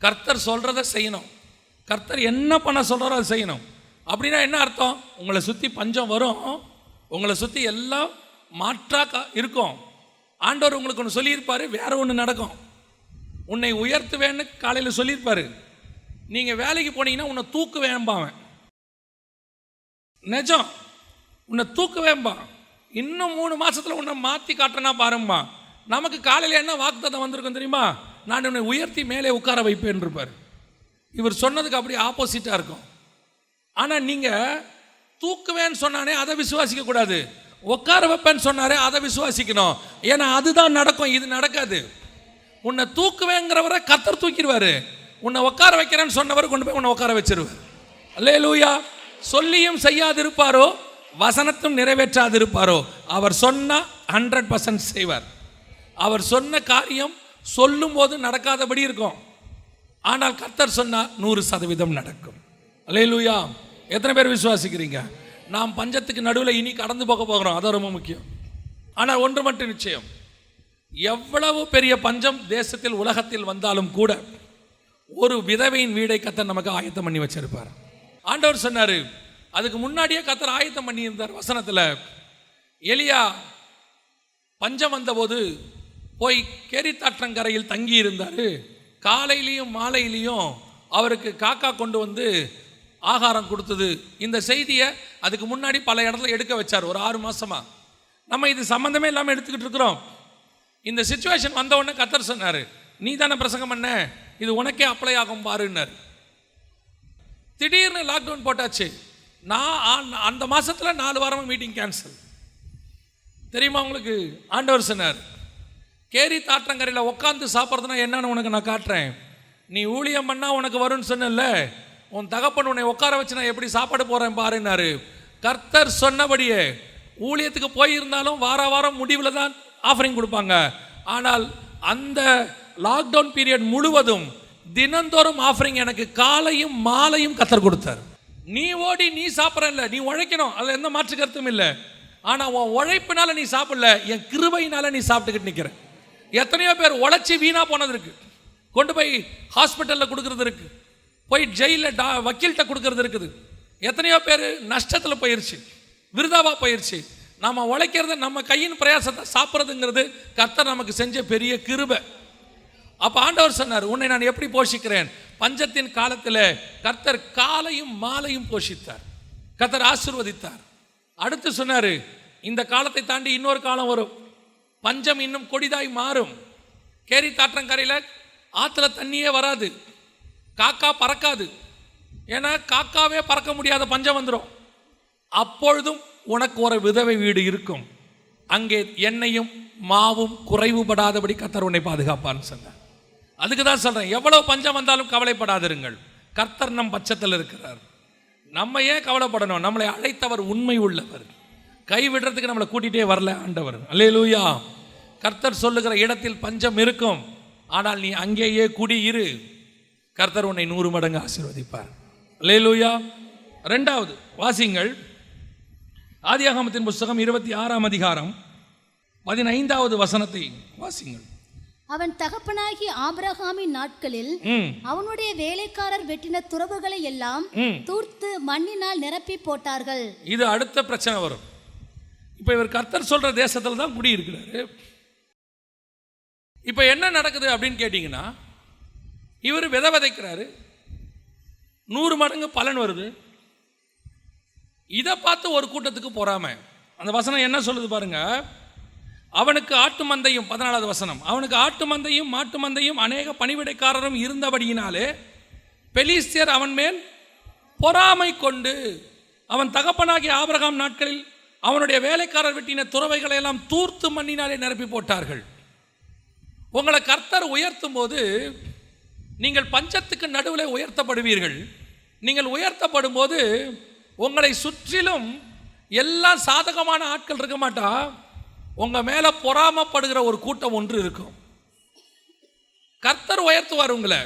கர்த்தர் சொல்றதை செய்யணும், கர்த்தர் என்ன பண்ண சொல்றாரோ அதை செய்யணும். அப்படின்னா என்ன அர்த்தம்? உங்களை சுத்தி பஞ்சம் வரும், உங்களை சுத்தி எல்லாம் மாற்றா இருக்கும். ஆண்டவர் உங்களுக்கு ஒன்று சொல்லியிருப்பாரு, வேற ஒன்று நடக்கும். உன்னை உயர்த்துவேன்னு காலையில் சொல்லியிருப்பாரு, நீங்க வேலைக்கு போனீங்கன்னா உன்னை தூக்குவேன்பாவன். நிஜம், உன்னை தூக்குவேன்பா. இன்னும் 3 மாசத்துல உன்னை மாற்றி காட்டுறனா பாருங்கம்மா. நமக்கு காலையில் என்ன வாக்குத்தத்தம் வந்திருக்கும் தெரியுமா? நான் உன்னை உயர்த்தி மேலே உட்கார வைப்பேன் இருப்பார். இவர் சொன்னதுக்கு அப்படியே ஆப்போசிட்டா இருக்கும். ஆனால் நீங்க தூக்குவேன்னு சொன்னானே அதை விசுவாசிக்க கூடாது. உட்கார வைப்பேன்னு சொன்னாரே அதை விசுவாசிக்கணும். ஏன்னா அதுதான் நடக்கும், இது நடக்காது. உன்னை தூக்குவேங்கிறவரை கர்த்தர் தூக்கிடுவாரு. உன்னை உட்கார வைக்கிறேன்னு சொன்னவர் கொண்டு போய் உன்னை உட்கார வச்சிருவார். அல்லேலூயா. சொல்லியும் செய்யாதிருப்பாரோ, வசனத்தும் நிறைவேற்றாதிருப்பாரோ, அவர் சொன்னா 100% செய்வார். அவர் சொன்ன காரியம் சொல்லும் போது நடக்காதபடி இருக்கும், ஆனால் கர்த்தர் சொன்னா 100% நடக்கும். அல்லேலூயா. எத்தனை பேர் விசுவாசிக்கிறீங்க? நாம் பஞ்சத்துக்கு நடுவில் இனி கடந்து போகிறோம், அதான் ரொம்ப முக்கியம். ஆனால் ஒன்று மட்டும் நிச்சயம், எவ்வளவு பெரிய பஞ்சம் தேசத்தில் உலகத்தில் வந்தாலும் கூட ஒரு விதவையின் வீடை கர்த்தர் நமக்கு ஆயத்தம் பண்ணி வச்சிருப்பார். ஆண்டவர் சொன்னாரு, அதுக்கு முன்னாடியே கர்த்தர் ஆயத்தம் பண்ணி இருந்தார். வசனத்தில் எலியா பஞ்சம் வந்தபோது போய் கேரித்தாற்றங்கரையில் தங்கி இருந்தார். காலையிலையும் மாலையிலையும் அவருக்கு காக்கா கொண்டு வந்து ஆகாரம் கொடுத்தது. இந்த செய்தியை அதுக்கு முன்னாடி பல இடத்துல எடுக்க வச்சார் ஒரு 6 மாசமா. நம்ம இது சம்மந்தமே இல்லாமல் எடுத்துக்கிட்டு இருக்கிறோம். இந்த சிச்சுவேஷன் வந்த உடனே கர்த்தர் சொன்னார், நீ தானே பிரசங்கம் பண்ண, இது உனக்கே அப்ளை ஆகும் பாருன்னார். திடீர்னு லாக்டவுன் போட்டாச்சு. நான் அந்த மாசத்துல 4 வாரமும் மீட்டிங் கேன்சல். தெரியுமா உங்களுக்கு? ஆண்டவர் சொன்னார், கேரி தாற்றங்கரையில் உட்காந்து சாப்பிட்றதுனா என்னன்னு உனக்கு நான் காட்டுறேன். நீ ஊழியம் பண்ணா உனக்கு வரும்னு சொன்னல, உன் தகப்பன் உன்னை உட்கார வச்சு நான் எப்படி சாப்பாடு போறேன் பாருன்னாரு. கர்த்தர் சொன்னபடியே ஊழியத்துக்கு போயிருந்தாலும் வார வாரம் முடிவில் தான் ஆஃபரிங் கொடுப்பாங்க. ஆனால் அந்த லாக்டவுன் பீரியட் முழுவதும் தினந்தோறும் ஆஃபரிங் எனக்கு காலையும் மாலையும் கர்த்தர் கொடுத்தார். நீ ஓடி நீ சாப்பிட்றல்ல, நீ உழைக்கணும், அதில் எந்த மாற்று கருத்தும் இல்லை. ஆனால் உன் உழைப்பினால நீ சாப்பிடல, என் கிருபையினால நீ சாப்பிட்டுக்கிட்டு நிற்கிற. எத்தனையோ பேர் உழைச்சி வீணாக போனது இருக்கு, கொண்டு போய் ஹாஸ்பிட்டலில் கொடுக்கறது இருக்கு, போய் ஜெயிலில் வக்கீல்கிட்ட கொடுக்கறது இருக்குது. எத்தனையோ பேர் நஷ்டத்தில் போயிடுச்சு, விருதாவாக போயிடுச்சு. நம்ம உழைக்கிறது, நம்ம கையின் பிரயாசத்தை சாப்பிட்றதுங்கிறது கர்த்தர் நமக்கு செஞ்ச பெரிய கிருபை. அப்போ ஆண்டவர் சொன்னார், உன்னை நான் எப்படி போஷிக்கிறேன். பஞ்சத்தின் காலத்தில் கர்த்தர் காலையும் மாலையும் போஷித்தார், கர்த்தர் ஆசீர்வதித்தார். அடுத்து சொன்னார், இந்த காலத்தை தாண்டி இன்னொரு காலம் வரும், பஞ்சம் இன்னும் கொடிதாய் மாறும். கேரி தாற்றங்கரையில் ஆற்றுல தண்ணியே வராது, காக்கா பறக்காது. ஏன்னா காக்காவே பறக்க முடியாத பஞ்சம் வந்துடும். அப்பொழுதும் உனக்கு ஒரு விதவை வீடு இருக்கும், அங்கே எண்ணெயும் மாவும் குறைவுபடாதபடி கர்த்தர் உன்னை பாதுகாப்பான்னு சொன்னார். அதுக்கு தான் சொல்கிறேன், எவ்வளோ பஞ்சம் வந்தாலும் கவலைப்படாதிருங்கள், கர்த்தர் நம் பட்சத்தில் இருக்கிறார். நம்ம ஏன் கவலைப்படணும்? நம்மளை அழைத்தவர் உண்மை உள்ளவர், கைவிடுறதுக்கு நம்மளை கூட்டிகிட்டே வரல ஆண்டவர். அல்லேலூயா. கர்த்தர் சொல்லுகிற இடத்தில் பஞ்சம் இருக்கும், ஆனால் நீ அங்கேயே குடியிரு, கர்த்தர் உன்னை 100 மடங்கு ஆசீர்வதிப்பார். அல்லேலூயா. 2வது வாசிங்கள், ஆதியாகமத்தின் புஸ்தகம் 26ஆம் அதிகாரம் 15வது வசனத்தை வாசிங்கள். அவன் தகப்பனாகி ஆபிரகாமின் நாட்களில் அவனுடைய வேலைக்காரர் வெட்டின துறவுகளை எல்லாம் தூர்த்து மண்ணினால் நிரப்பி போட்டார்கள். இது அடுத்த பிரச்சனை வரும். இப்போ இவர் கர்த்தர் சொல்ற தேசத்தில் தான் குடியிருக்கிறாரு. இப்போ என்ன நடக்குது அப்படின்னு கேட்டிங்கன்னா, இவர் விதை விதைக்கிறாரு, 100 மடங்கு பலன் வருது. இதை பார்த்து ஒரு கூட்டத்துக்கு பொறாமை. அந்த வசனம் என்ன சொல்லுது பாருங்க. அவனுக்கு ஆட்டு மந்தையும், 14வது வசனம், அவனுக்கு ஆட்டு மந்தையும் மாட்டு மந்தையும் அநேக பணிவிடைக்காரரும் இருந்தபடியினாலே பெலிஸ்தியர் அவன் மேல் பொறாமை கொண்டு அவன் தகப்பனாகிய ஆபிரகாம் நாட்களில் அவனுடைய வேலைக்காரர் வெட்டின துறவைகளை எல்லாம் தூர்த்து மண்ணினாலே நிரப்பி போட்டார்கள். உங்களை கர்த்தர் உயர்த்தும் போது நீங்கள் பஞ்சத்துக்கு நடுவில் உயர்த்தப்படுவீர்கள். நீங்கள் உயர்த்தப்படும் போது உங்களை சுற்றிலும் எல்லாம் சாதகமான ஆட்கள் இருக்க மாட்டா, உங்கள் மேலே பொறாமப்படுகிற ஒரு கூட்டம் ஒன்று இருக்கும். கர்த்தர் உயர்த்துவார் உங்களை,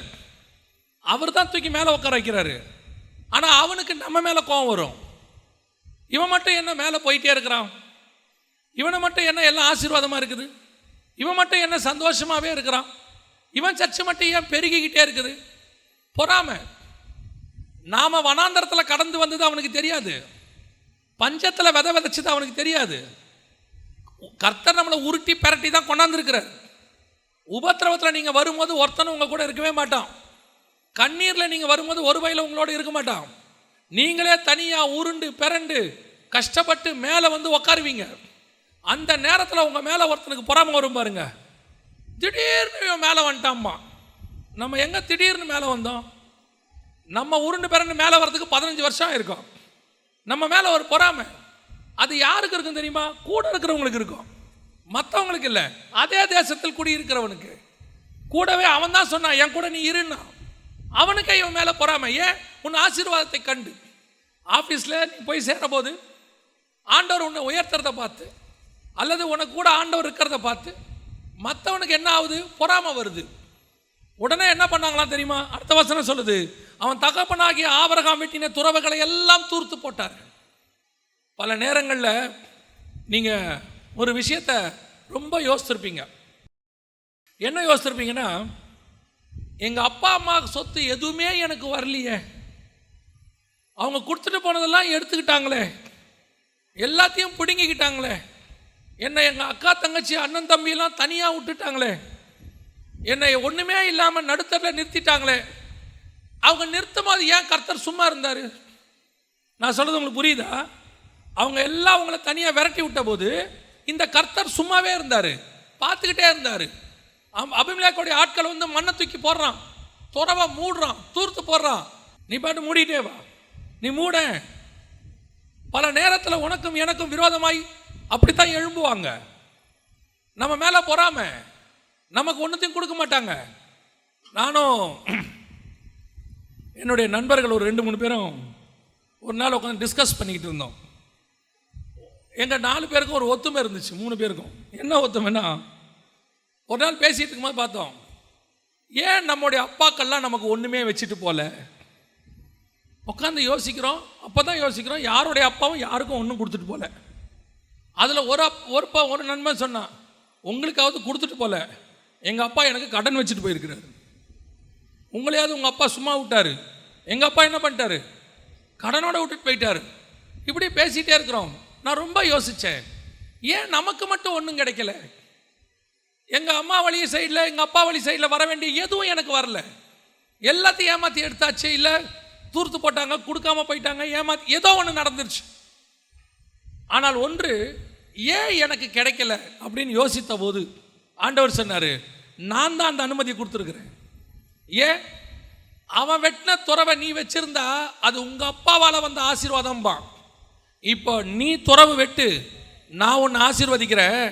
அவர் தான் தூக்கி மேலே உட்கார வைக்கிறாரு. ஆனால் அவனுக்கு நம்ம மேலே கோபம் வரும். இவன் மட்டும் என்ன மேலே போயிட்டே இருக்கிறான், இவனை மட்டும் என்ன எல்லாம் ஆசீர்வாதமாக இருக்குது, இவன் மட்டும் என்ன சந்தோஷமாகவே இருக்கிறான், இவன் சர்ச்சை மட்டும் ஏன் பெருகிக்கிட்டே இருக்குது. பொறாமை. நாம வனாந்தரத்தில் கடந்து வந்தது அவனுக்கு தெரியாது, பஞ்சத்தில் விதை விதைச்சது அவனுக்கு தெரியாது. கர்த்தர் நம்மளை உருட்டி பெரட்டி தான் கொண்டாந்துருக்கிறார். உபத்திரவத்தில் நீங்கள் வரும்போது ஒருத்தனும் உங்கள் கூட இருக்கவே மாட்டான். கண்ணீரில் நீங்கள் வரும்போது ஒரு வயலில் உங்களோட இருக்க மாட்டான். நீங்களே தனியாக உருண்டு பிறண்டு கஷ்டப்பட்டு மேலே வந்து உக்காருவீங்க. அந்த நேரத்தில் உங்கள் மேலே ஒருத்தனுக்கு பொறாமை வரும் பாருங்க. திடீர்னு மேலே வந்துட்டாம்மா. நம்ம எங்கே திடீர்னு மேலே வந்தோம்? நம்ம உருண்டு பிறண்டு மேலே வர்றதுக்கு 15 வருஷம் இருக்கும். நம்ம மேலே ஒரு பொறாமை. அது யாருக்கு இருக்கும் தெரியுமா? கூட இருக்கிறவங்களுக்கு இருக்கும், மற்றவங்களுக்கு இல்லை. அதே தேசத்தில் குடியிருக்கிறவனுக்கு. கூடவே அவன் தான் சொன்னான், என் கூட நீ இருன்னா. அவனுக்கு இவன் மேலே பொறாமை. ஏன்? உன் ஆசீர்வாதத்தை கண்டு. ஆஃபீஸில் நீ போய் சேரபோது ஆண்டவர் உன்னை உயர்த்துறதை பார்த்து, அல்லது உனக்கு கூட ஆண்டவர் இருக்கிறத பார்த்து மற்றவனுக்கு என்ன ஆகுது? பொறாமை வருது. உடனே என்ன பண்ணாங்களாம் தெரியுமா? அடுத்த வசனம் சொல்லுது, அவன் தகப்பனாகிய ஆபிரகாம் வெட்டின துறவுகளை எல்லாம் தூர்த்து போட்டார். பல நேரங்களில் நீங்கள் ஒரு விஷயத்தை ரொம்ப யோசிச்சிருப்பீங்க. என்ன யோசிச்சிருப்பீங்கன்னா, எங்கள் அப்பா அம்மா சொத்து எதுவுமே எனக்கு வரலையே, அவங்க கொடுத்துட்டு போனதெல்லாம் எடுத்துக்கிட்டாங்களே, எல்லாத்தையும் பிடுங்கிக்கிட்டாங்களே, என்னை எங்கள் அக்கா தங்கச்சி அண்ணன் தம்பியெல்லாம் தனியாக விட்டுட்டாங்களே, என்னை ஒன்றுமே இல்லாமல் நடுத்தரில் நிறுத்திட்டாங்களே. அவங்க நிறுத்தும் போது ஏன் கர்த்தர் சும்மா இருந்தார்? நான் சொல்கிறது உங்களுக்கு புரியுதா? அவங்க எல்லாம் அவங்கள தனியாக விரட்டி விட்ட போது இந்த கர்த்தர் சும்மாவே இருந்தார், பார்த்துக்கிட்டே இருந்தார். அபிமெலேக்குடைய ஆட்கள் வந்து மண்ணை தூக்கி போடுறான், துறவை மூடுறான், தூர்த்து போடுறான். நீ பாட்டு மூடிட்டே வா, நீ மூட. பல நேரத்தில் உனக்கும் எனக்கும் விரோதமாய் அப்படித்தான் எழும்புவாங்க. நம்ம மேலே பொறாம, நமக்கு ஒன்றுத்தையும் கொடுக்க மாட்டாங்க. நானும் என்னுடைய நண்பர்கள் ஒரு 2-3 பேரும் ஒரு நாள் உட்காந்து டிஸ்கஸ் பண்ணிக்கிட்டு இருந்தோம். எங்கள் 4 பேருக்கும் ஒரு ஒத்துமை இருந்துச்சு, 3 பேருக்கும். என்ன ஒத்துமைன்னா, ஒரு நாள் பேசிகிட்டு இருக்கும்போது பார்த்தோம், ஏன் நம்முடைய அப்பாக்கள்லாம் நமக்கு ஒன்றுமே வச்சுட்டு போல. உட்காந்து யோசிக்கிறோம். அப்போ தான் யோசிக்கிறோம், யாருடைய அப்பாவும் யாருக்கும் ஒன்றும் கொடுத்துட்டு போல. அதில் ஒரு நண்பன் சொன்னான், உங்களுக்காவது கொடுத்துட்டு போல, எங்கள் அப்பா எனக்கு கடன் வச்சுட்டு போயிருக்கிறாரு. உங்களையாவது உங்கள் அப்பா சும்மா விட்டார், எங்கள் அப்பா என்ன பண்ணிட்டாரு? கடனோட விட்டுட்டு போயிட்டார். இப்படி பேசிகிட்டே இருக்கிறோம். நான் ரொம்ப யோசித்தேன், ஏன் நமக்கு மட்டும் ஒன்றும் கிடைக்கல? எங்கள் அம்மா வழி சைடில், எங்கள் அப்பா வழி சைடில் வர வேண்டிய எதுவும் எனக்கு வரல. எல்லாத்தையும் ஏமாற்றி எடுத்தாச்சு, இல்லை தூர்த்து போட்டாங்க, கொடுக்காம போயிட்டாங்க, ஏமாற்றி ஏதோ ஒன்று நடந்துருச்சு. ஆனால் ஒன்று ஏன் எனக்கு கிடைக்கல அப்படின்னு யோசித்த போது ஆண்டவர் சொன்னார், நான் தான் அந்த அனுமதியை கொடுத்துருக்குறேன். ஏன்? அவன் வெட்டின துறவை நீ வச்சிருந்தா அது உங்கள் அப்பாவால் வந்த ஆசீர்வாதம்பா. இப்போ நீ துறவு வெட்டு, நான் உன்னை ஆசீர்வதிக்கிறேன்.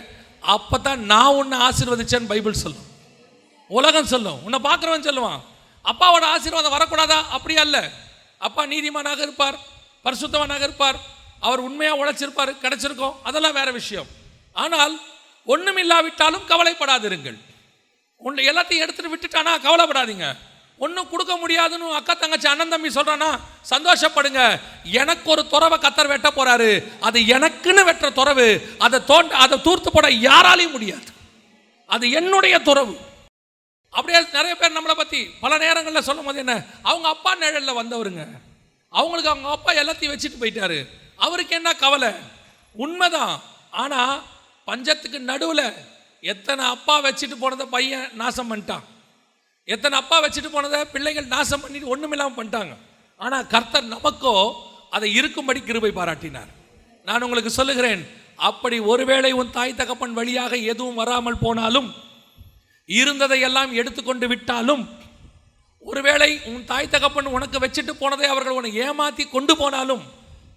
அப்போ தான் நான் உன்னை ஆசீர்வதிச்சேன்னு பைபிள் சொல்லும், உலகம் சொல்லும், உன்னை பார்க்குறவன் சொல்லுவான். அப்பாவோட ஆசீர்வாதம் வரக்கூடாதா? அப்படி அல்ல. அப்பா நீதிமானாக இருப்பார், பரிசுத்தவனாக இருப்பார், அவர் உண்மையாக உழைச்சிருப்பார், கிடைச்சிருக்கோம், அதெல்லாம் வேற விஷயம். ஆனால் ஒன்றும் இல்லாவிட்டாலும் கவலைப்படாதிருங்கள். ஒன்று எல்லாத்தையும் எடுத்துகிட்டு விட்டுட்டானா கவலைப்படாதீங்க. ஒன்றும் கொடுக்க முடியாதுன்னு அக்கா தங்கச்சி அண்ணன் தம்பி சொல்கிறானா சந்தோஷப்படுங்க. எனக்கு ஒரு துறவை கத்தர் வெட்ட போகிறாரு, அது எனக்குன்னு வெட்டுற துறவு. அதை தூர்த்து போட யாராலையும் முடியாது, அது என்னுடைய துறவு. அப்படியே நிறைய பேர் நம்மளை பற்றி பல நேரங்களில் சொல்லும் போது என்ன, அவங்க அப்பா நிழலில் வந்தவருங்க, அவங்களுக்கு அவங்க அப்பா எல்லாத்தையும் வச்சுட்டு போயிட்டாரு, அவருக்கு என்ன கவலை? உண்மைதான். ஆனால் பஞ்சத்துக்கு நடுவில் எத்தனை அப்பா வச்சுட்டு போனதை பையன் நாசம் பண்ணிட்டான், எத்தனை அப்பா வச்சுட்டு போனதை பிள்ளைகள் நாசம் பண்ணிட்டு ஒன்றுமில்லாமல் பண்ணிட்டாங்க. ஆனால் கர்த்தர் நமக்கோ அதை இருக்கும்படி கிருபை பாராட்டினார். நான் உங்களுக்கு சொல்லுகிறேன், அப்படி ஒருவேளை உன் தாய் தகப்பன் வழியாக எதுவும் வராமல் போனாலும், இருந்ததை எல்லாம் எடுத்துக்கொண்டு விட்டாலும், ஒருவேளை உன் தாய் தகப்பன் உனக்கு வச்சுட்டு போனதை அவர்கள் உன்னை ஏமாற்றி கொண்டு போனாலும்,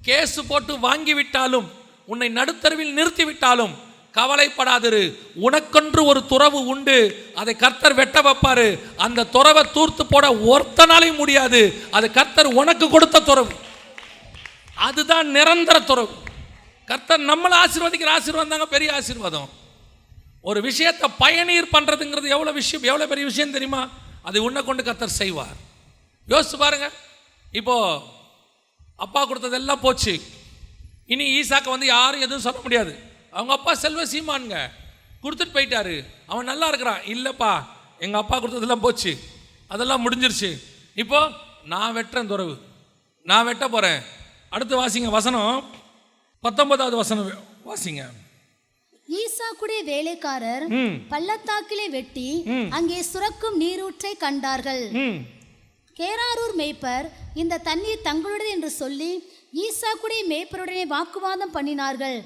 கேஸு போட்டு வாங்கி விட்டாலும், உன்னை நடுத்தருவில் நிறுத்தி விட்டாலும் கவலைப்படாதிரு. உனக்கொன்று ஒரு துறவு உண்டு, அதை கர்த்தர் வெட்ட வைப்பாரு. அந்த துறவை தூர்த்து போட ஒருத்தனாலையும் முடியாது. அது கர்த்தர் உனக்கு கொடுத்த துறவு, அதுதான் நிரந்தர துறவு. கர்த்தர் நம்மளை ஆசீர்வதிக்கிற ஆசீர்வாதம் தாங்க பெரிய ஆசீர்வாதம். ஒரு விஷயத்தை பயனீர் பண்ணுறதுங்கிறது எவ்வளோ பெரிய விஷயம் தெரியுமா? அதை உன்னை கொண்டு கர்த்தர் செய்வார். யோசிச்சு பாருங்க. இப்போ அப்பா கொடுத்ததெல்லாம் போச்சு, இனி ஈசாக்கு வந்து யாரும் எதுவும் சொல்ல முடியாது. அவங்க அப்பா செல்வ சீமானுங்க, கொடுத்துட்டு போயிட்டாரு, அவன் நல்லா இருக்கிறான். இல்லைப்பா, எங்கள் அப்பா கொடுத்ததெல்லாம் போச்சு, அதெல்லாம் முடிஞ்சிருச்சு, இப்போ நான் வெட்டுறேன் துறவு, நான் வெட்ட போகிறேன். அடுத்து வாசிங்க வசனம், 19வது வசனம் வாசிங்க. ஈசாக்குடைய வேலைக்காரர் பள்ளத்தாக்கிலே வெட்டி அங்கே சுரக்கும் நீரூற்றை கண்டார்கள். கேராரூர் மேய்ப்பர் இந்த தண்ணீர் தங்களுடையது என்று சொல்லி ஈசாக்குடைய மேய்ப்பருடனே வாக்குவாதம் பண்ணினார்கள்.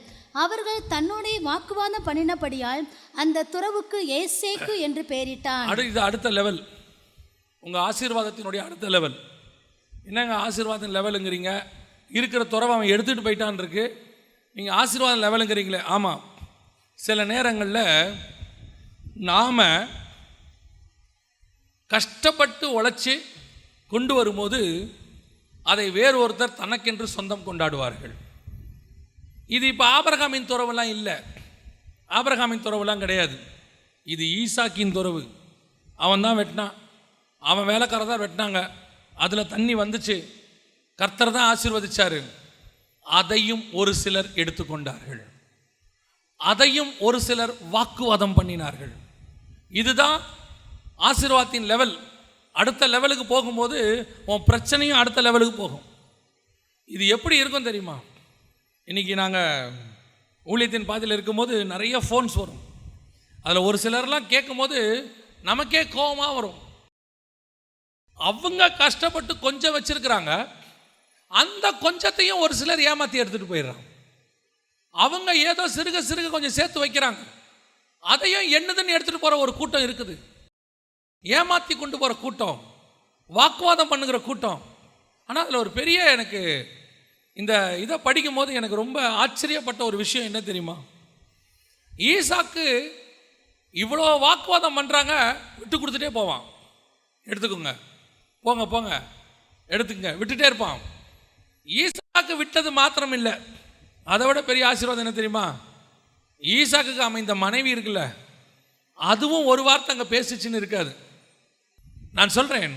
அவர்கள் தன்னுடைய வாக்குவாதம் பண்ணினபடியால் அந்த துறவுக்கு ஏசேக்கு என்று பெயரிட்டான். இது அடுத்த லெவல், உங்கள் ஆசீர்வாதத்தினுடைய அடுத்த லெவல். என்னங்க ஆசீர்வாதம் லெவலுங்கிறீங்க? இருக்கிற துறவை அவன் எடுத்துகிட்டு போயிட்டான் இருக்கு. நீங்கள் ஆசீர்வாதம் லெவலுங்கிறீங்களே, ஆமாம். சில நேரங்களில் நாம் கஷ்டப்பட்டு உழைச்சி கொண்டு வரும்போது அதை வேறு ஒருத்தர் தனக்கென்று சொந்தம் கொண்டாடுவார்கள். இது இப்போ ஆபிரகாமின் துறவுலாம் இல்லை, ஆபிரகாமின் துறவுலாம் கிடையாது. இது ஈசாக்கின் துறவு. அவன் தான் வெட்டினான், அவன் வேலைக்காரர் தான் வெட்டினாங்க, அதில் தண்ணி வந்துச்சு, கர்த்தர் தான் ஆசீர்வதிச்சார். அதையும் ஒரு சிலர் எடுத்துக்கொண்டார்கள், அதையும் ஒரு சிலர் வாக்குவாதம் பண்ணினார்கள். இதுதான் ஆசீர்வாதத்தின் லெவல். அடுத்த லெவலுக்கு போகும்போது உன் பிரச்சனையும் அடுத்த லெவலுக்கு போகும். இது எப்படி இருக்கும் தெரியுமா? இன்றைக்கி நாங்கள் ஊழியத்தின் பாதையில் இருக்கும்போது நிறைய ஃபோன்ஸ் வரும். அதில் ஒரு சிலர்லாம் கேட்கும்போது நமக்கே கோபமாக வரும். அவங்க கஷ்டப்பட்டு கொஞ்சம் வச்சிருக்கிறாங்க, அந்த கொஞ்சத்தையும் ஒரு சிலர் ஏமாற்றி எடுத்துகிட்டு போயிடுறாங்க. அவங்க ஏதோ சிறுக சிறுக கொஞ்சம் சேர்த்து வைக்கிறாங்க, அதையும் என்னதுன்னு எடுத்துகிட்டு போகிற ஒரு கூட்டம் இருக்குது. ஏமாற்றி கொண்டு போகிற கூட்டம், வாக்குவாதம் பண்ணுகிற கூட்டம். ஆனால் அதில் ஒரு பெரிய, எனக்கு இந்த இதை படிக்கும் போது எனக்கு ரொம்ப ஆச்சரியப்பட்ட ஒரு விஷயம் என்ன தெரியுமா? ஈசாக்கு இவ்வளோ வாக்குவாதம் பண்ணுறாங்க, விட்டு கொடுத்துட்டே போவான். எடுத்துக்கோங்க, போங்க போங்க, எடுத்துக்கங்க, விட்டுட்டே இருப்பான். ஈசாக்கு விட்டது மாத்திரம் இல்லை, அதை விட பெரிய ஆசீர்வாதம் என்ன தெரியுமா? ஈசாக்குக்கு அமைந்த மனைவி இருக்குல்ல, அதுவும் ஒரு வார்த்தை அங்கே பேசிச்சுன்னு இருக்காது. நான் சொல்கிறேன்,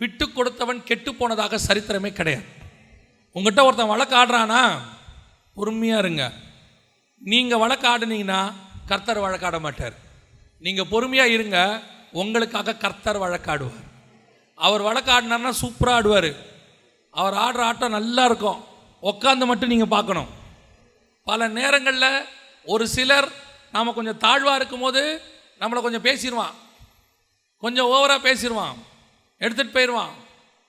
விட்டு கொடுத்தவன் கெட்டு போனதாக சரித்திரமே கிடையாது. உங்கள்கிட்ட ஒருத்தன் வழக்கு ஆடுறானா, பொறுமையாக இருங்க. நீங்கள் வழக்கு ஆடுனீங்கன்னா கர்த்தர் வழக்காட மாட்டார். நீங்கள் பொறுமையாக இருங்க, உங்களுக்காக கர்த்தர் வழக்காடுவார். அவர் வழக்காடினார்னா சூப்பராக ஆடுவார். அவர் ஆடுற ஆட்டம் நல்லா இருக்கும், உட்காந்து மட்டும் நீங்கள் பார்க்கணும். பல நேரங்களில் ஒரு சிலர் நாம் கொஞ்சம் தாழ்வாக இருக்கும்போது நம்மளை கொஞ்சம் பேசிடுவான், கொஞ்சம் ஓவராக பேசிடுவான், எடுத்துகிட்டு போயிடுவான்,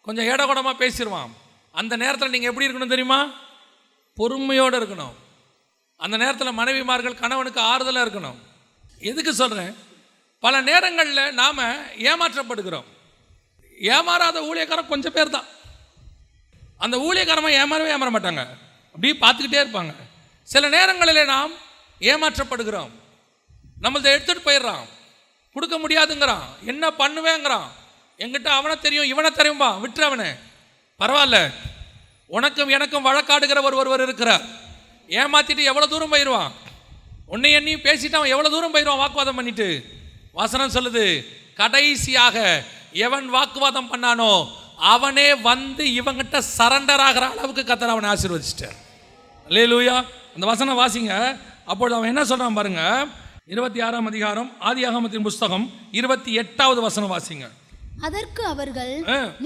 கொஞ்சம் ஏடகுடமாக பேசிடுவான். அந்த நேரத்தில் நீங்கள் எப்படி இருக்கணும் தெரியுமா? பொறுமையோடு இருக்கணும். அந்த நேரத்தில் மனைவிமார்கள் கணவனுக்கு ஆறுதலாக இருக்கணும். எதுக்கு சொல்கிறேன்? பல நேரங்களில் நாம் ஏமாற்றப்படுகிறோம். ஏமாறாத ஊழியக்காரன் கொஞ்சம் பேர் தான். அந்த ஊழியக்காரமாக ஏமாற மாட்டாங்க, அப்படியே பார்த்துக்கிட்டே இருப்பாங்க. சில நேரங்களில் நாம் ஏமாற்றப்படுகிறோம். நம்மளதை எடுத்துகிட்டு போயிடுறான், கொடுக்க முடியாதுங்கிறான், என்ன பண்ணுவேங்கிறான். எங்கிட்ட அவனை தெரியும் இவனை தெரியும்பா, விட்டுரு அவனை, பரவாயில்ல. உனக்கும் எனக்கும் வழக்காடுகிற ஒருவர் இருக்கிறார். ஏமாத்திட்டு எவ்வளோ தூரம் போயிடுவான், உன்னை எண்ணியும் பேசிட்டு அவன் எவ்வளோ தூரம் போயிடுவான் வாக்குவாதம் பண்ணிட்டு. வசனம் சொல்லுது, கடைசியாக எவன் வாக்குவாதம் பண்ணானோ அவனே வந்து இவங்கிட்ட சரண்டர் ஆகிற அளவுக்கு கர்த்தர் அவனை ஆசீர்வதிச்சிட்டார். அல்லேலூயா. அந்த வசனம் வாசிங்க. அப்பொழுது அவன் என்ன சொல்றான் பாருங்க, 26ஆம் அதிகாரம் ஆதியாகமத்தின் புஸ்தகம் 28வது வசனம் வாசிங்க. அதற்கு அவர்கள்,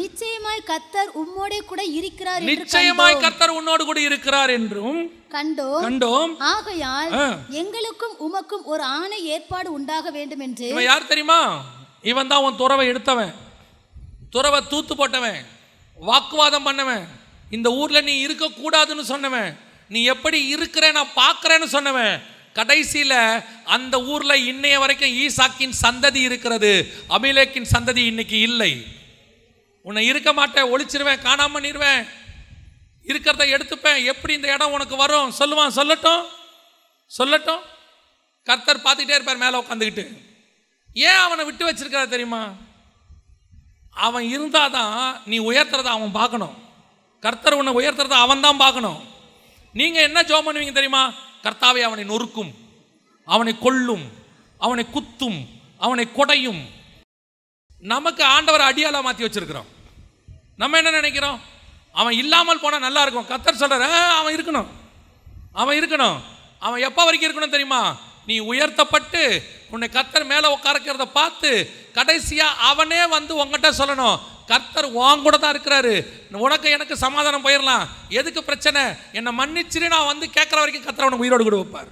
நிச்சயமாய் கர்த்தர் உம்மோடே கூட இருக்கிறார் என்று நிச்சயமாய் கர்த்தர் உன்னோடு கூட இருக்கிறார் என்றும் கண்டோம். ஆகையால் எங்களுக்கும் உமக்கும் ஒரு ஆணை ஏற்பாடு உண்டாக வேண்டும் என்று. இவன் யார் தெரியுமா? இவன் தான் உன் துறவை எடுத்தவன், துறவை தூத்து போட்டவன், வாக்குவாதம் பண்ணவன், இந்த ஊர்ல நீ இருக்க கூடாதுன்னு சொன்னவன், நீ எப்படி இருக்கிற நான் பார்க்கிறேன்னு சொன்னவன். கடைசியில் அந்த ஊர்ல இன்னைய வரைக்கும் ஈசாக்கின் சந்ததி இருக்கிறது, அபிலேக்கின் சந்ததி இன்னைக்கு இல்லை. உன்னை இருக்க மாட்டேன், ஒளிச்சிருவேன், காணாம பண்ணிடுவேன், இருக்கிறத எடுத்துப்பேன், எப்படி இந்த இடம் உனக்கு வரும் சொல்லுவான். சொல்லட்டும். கர்த்தர் பார்த்துக்கிட்டே இருப்பார் மேலே உட்காந்துக்கிட்டு. ஏன் அவனை விட்டு வச்சிருக்காரு தெரியுமா? அவன் இருந்தாதான் நீ உயர்த்துறத அவன் பார்க்கணும். கர்த்தர் உன்னை உயர்த்துறத அவன் தான் பார்க்கணும். நீங்க என்ன ஜெபம் பண்ணுவீங்க தெரியுமா? கர்த்தாவே அவனை நொறுக்கும், அவனை கொல்லும், அவனை குத்தும், அவனை கொடையும். நமக்கு ஆண்டவர் அடியாளா மாற்றி வச்சிருக்கிறோம். நம்ம என்ன நினைக்கிறோம்? அவன் இல்லாமல் போனால் நல்லா இருக்கும். கர்த்தர் சொல்றாரு, அவன் இருக்கணும். அவன் எப்போ வரைக்கும் இருக்கணும் தெரியுமா? நீ உயர்த்தப்பட்டு உன்னை கர்த்தர் மேலே உட்காரக்கிறத பார்த்து கடைசியா அவனே வந்து உங்ககிட்ட சொல்லணும், கர்த்தர் உன் கூட தான் இருக்கிறாரு, உனக்கு எனக்கு சமாதானம் போயிடலாம், எதுக்கு பிரச்சனை, என்னை மன்னிச்சிரு நான் வந்து கேட்குற வரைக்கும் கர்த்தர் அவனுக்கு உயிரோடு கூட வைப்பார்.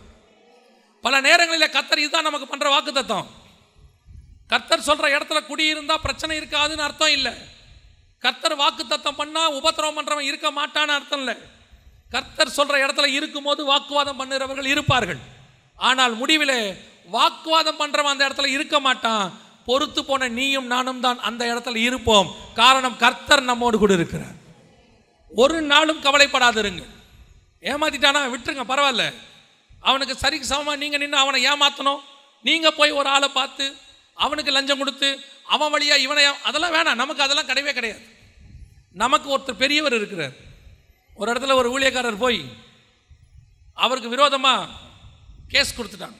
பல நேரங்களில் கர்த்தர் இதுதான் நமக்கு பண்ற வாக்கு தத்தம். கர்த்தர் சொல்ற இடத்துல குடியிருந்தா பிரச்சனை இருக்காதுன்னு அர்த்தம் இல்லை. கர்த்தர் வாக்கு தத்தம் பண்ணா உபத்திரவம் பண்றவன் இருக்க மாட்டான்னு அர்த்தம் இல்லை. கர்த்தர் சொல்ற இடத்துல இருக்கும்போது வாக்குவாதம் பண்ணுறவர்கள் இருப்பார்கள். ஆனால் முடிவில் வாக்குவாதம் பண்றவன் அந்த இடத்துல இருக்க மாட்டான். பொறுத்து போன நீயும் நானும் தான் அந்த இடத்துல இருப்போம். காரணம், கர்த்தர் நம்மோடு கூட இருக்கிறார். ஒரு நாளும் கவலைப்படாதிருங்க. ஏமாத்திட்டானா விட்டுருங்க, பரவாயில்ல. அவனுக்கு சரிக்கு சமமாக நீங்கள் நின்று அவனை ஏமாற்றணும். நீங்கள் போய் ஒரு ஆளை பார்த்து அவனுக்கு லஞ்சம் கொடுத்து அவன் வழியா இவனை அதெல்லாம் வேணாம். நமக்கு அதெல்லாம் கிடையவே கிடையாது. நமக்கு ஒருத்தர் பெரியவர் இருக்கிறார். ஒரு இடத்துல ஒரு ஊழியக்காரர் போய் அவருக்கு விரோதமாக கேஸ் கொடுத்துட்டாங்க.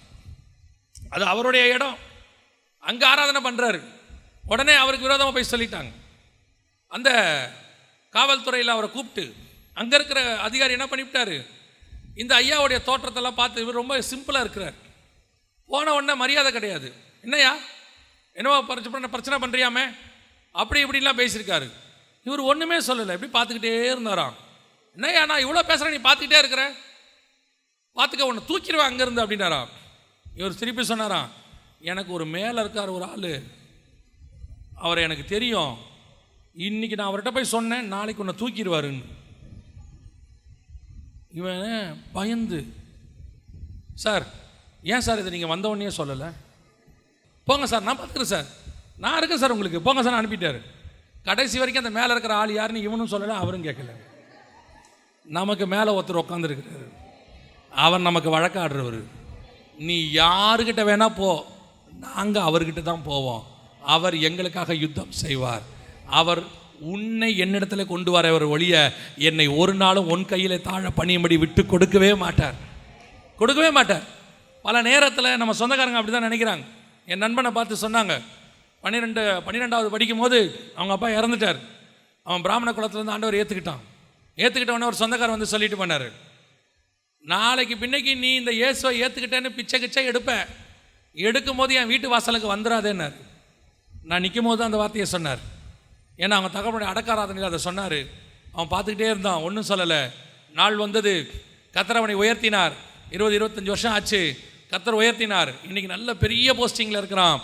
அது அவருடைய இடம், அங்கே ஆராதனை பண்ணுறாரு. உடனே அவருக்கு விரோதமாக போய் சொல்லிட்டாங்க. அந்த காவல்துறையில் அவரை கூப்பிட்டு அங்கே இருக்கிற அதிகாரி என்ன பண்ணிவிட்டாரு, இந்த ஐயாவுடைய தோற்றத்தெல்லாம் பார்த்து இவர் ரொம்ப சிம்பிளாக இருக்கிறார். போன உடனே மரியாதை கிடையாது. என்னையா என்னவோ பிரச்சனை பண்ணுறியாமே அப்படி இப்படிலாம் பேசியிருக்காரு. இவர் ஒன்றுமே சொல்லலை, இப்படி பார்த்துக்கிட்டே இருந்தாராம். என்னையா நான் இவ்வளோ பேசுகிறேன், நீ பார்த்துக்கிட்டே இருக்கிற, பார்த்துக்க உன்னை தூக்கிடுவேன் அங்கேருந்து அப்படின்னாராம். இவர் திருப்பி சொன்னாராம், எனக்கு ஒரு மேலே இருக்கார் ஒரு ஆள், அவரை எனக்கு தெரியும், இன்னைக்கு நான் அவர்கிட்ட போய் சொன்னேன், நாளைக்கு உன்னை தூக்கிடுவாருன்னு. இவன் பயந்து, சார் ஏன் சார் இதை நீங்கள் வந்த உடனே சொல்லலை, போங்க சார் நான் பார்த்துக்கிறேன் சார், நான் இருக்கேன் சார் உங்களுக்கு, போங்க சார் அனுப்பிட்டாரு. கடைசி வரைக்கும் அந்த மேலே இருக்கிற ஆள் யாருன்னு இவனும் சொல்லலை, அவரும் கேட்கல. நமக்கு மேலே ஒருத்தர் உட்காந்துருக்கிறாரு, அவர் நமக்கு வழக்காடுறவர். நீ யாருக்கிட்ட வேணா போ, நாங்கள் அவர்கிட்ட தான் போவோம், அவர் எங்களுக்காக யுத்தம் செய்வார். அவர் உன்னை என்னிடத்துல கொண்டு வரவர் ஒழிய என்னை ஒரு நாளும் உன் கையில் தாழ பணியும்படி விட்டு கொடுக்கவே மாட்டார், கொடுக்கவே மாட்டார். பல நேரத்தில் நம்ம சொந்தக்காரங்க அப்படி தான் நினைக்கிறாங்க. என் நண்பனை பார்த்து சொன்னாங்க, 12வது படிக்கும் போது அவங்க அப்பா இறந்துட்டார். அவன் பிராமண குலத்துலேருந்து ஆண்டவர் ஏற்றுக்கிட்டவொடனே ஒரு சொந்தக்காரன் வந்து சொல்லிட்டு போனார், நாளைக்கு பின்னைக்கு நீ இந்த இயேசுவை ஏற்றுக்கிட்டேன்னு பிச்சை எடுப்பேன், எடுக்கும் போது என் வீட்டு வாசலுக்கு வந்துடாதேன்னார். நான் நிற்கும் போது அந்த வார்த்தையை சொன்னார். ஏன்னா அவங்க தகவலுடைய அடக்காராதனையில் அதை சொன்னார். அவன் பார்த்துக்கிட்டே இருந்தான், ஒன்றும் சொல்லலை. நாள் வந்தது, கர்த்தர் அவனை உயர்த்தினார். 20-25 வருஷம் ஆச்சு, கர்த்தர் உயர்த்தினார். இன்றைக்கி நல்ல பெரிய போஸ்டிங்கில் இருக்கிறான்.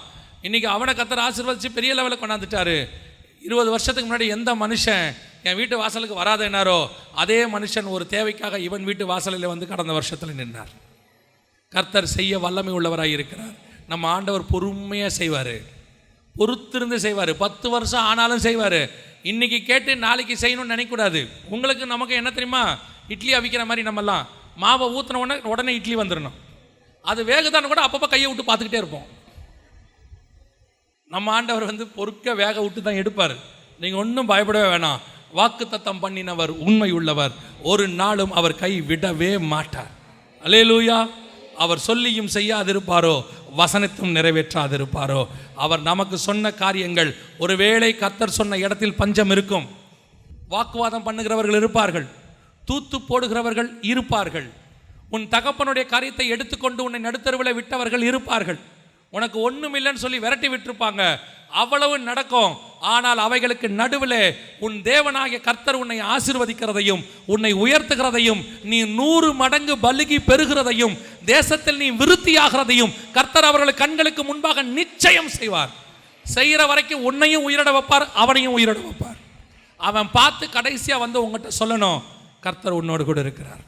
இன்றைக்கி அவனை கர்த்தர் ஆசீர்வதித்து பெரிய லெவலில் கொண்டாந்துட்டார். 20 வருஷத்துக்கு முன்னாடி எந்த மனுஷன் என் வீட்டு வாசலுக்கு வராதேனாரோ அதே மனுஷன் ஒரு தேவைக்காக இவன் வீட்டு வாசலில் வந்து கடந்த வருஷத்தில் நின்றார். கர்த்தர் செய்ய வல்லமை உள்ளவராக இருக்கிறார். நம்ம ஆண்டவர் பொறுமையாக செய்வார், பொறுத்திருந்து செய்வார். 10 வருஷம் ஆனாலும் செய்வார். இன்றைக்கி கேட்டு நாளைக்கு செய்யணும்னு நினைக்கக்கூடாது. உங்களுக்கு நமக்கு என்ன தெரியுமா, இட்லி அவிக்கிற மாதிரி நம்மெல்லாம் மாவை ஊற்றின உடனே இட்லி வந்துடணும். அது வேகுதான்னு கூட அப்பப்போ கையை விட்டு பார்த்துக்கிட்டே இருப்போம். நம்ம ஆண்டவர் வந்து பொறுக்க வேக விட்டு தான் எடுப்பார். நீங்கள் ஒன்றும் பயப்படவே வேணாம். வாக்குத்தத்தம் பண்ணினவர் உண்மை உள்ளவர், ஒரு நாளும் அவர் கை விடவே மாட்டார். அல்லேலூயா. அவர் சொல்லியும் செய்யாதிருப்பாரோ, வசனத்தும் நிறைவேற்றாதிருப்பாரோ. அவர் நமக்கு சொன்ன காரியங்கள், ஒருவேளை கர்த்தர் சொன்ன இடத்தில் பஞ்சம் இருக்கும், வாக்குவாதம் பண்ணுகிறவர்கள் இருப்பார்கள், தூத்து போடுகிறவர்கள் இருப்பார்கள், உன் தகப்பனுடைய காரியத்தை எடுத்துக்கொண்டு உன்னை நடுத்தருவில் விட்டவர்கள் இருப்பார்கள், உனக்கு ஒன்றும் இல்லைன்னு சொல்லி விரட்டி விட்டுருப்பாங்க. அவ்வளவு நடக்கும். ஆனால் அவைகளுக்கு நடுவில் உன் தேவனாகிய கர்த்தர் உன்னை ஆசீர்வதிக்கிறதையும் உன்னை உயர்த்துகிறதையும் நீ 100 மடங்கு பலுகி பெறுகிறதையும் தேசத்தில் நீ விருத்தியாகிறதையும் கர்த்தர் அவர்கள் கண்களுக்கு முன்பாக நிச்சயம் செய்வார். செய்கிற வரைக்கும் உன்னையும் உயிரிட வைப்பார், அவனையும் உயிரிட வைப்பார். அவன் பார்த்து கடைசியாக வந்து உங்கள்கிட்ட சொல்லணும், கர்த்தர் உன்னோடு கூட இருக்கிறார்.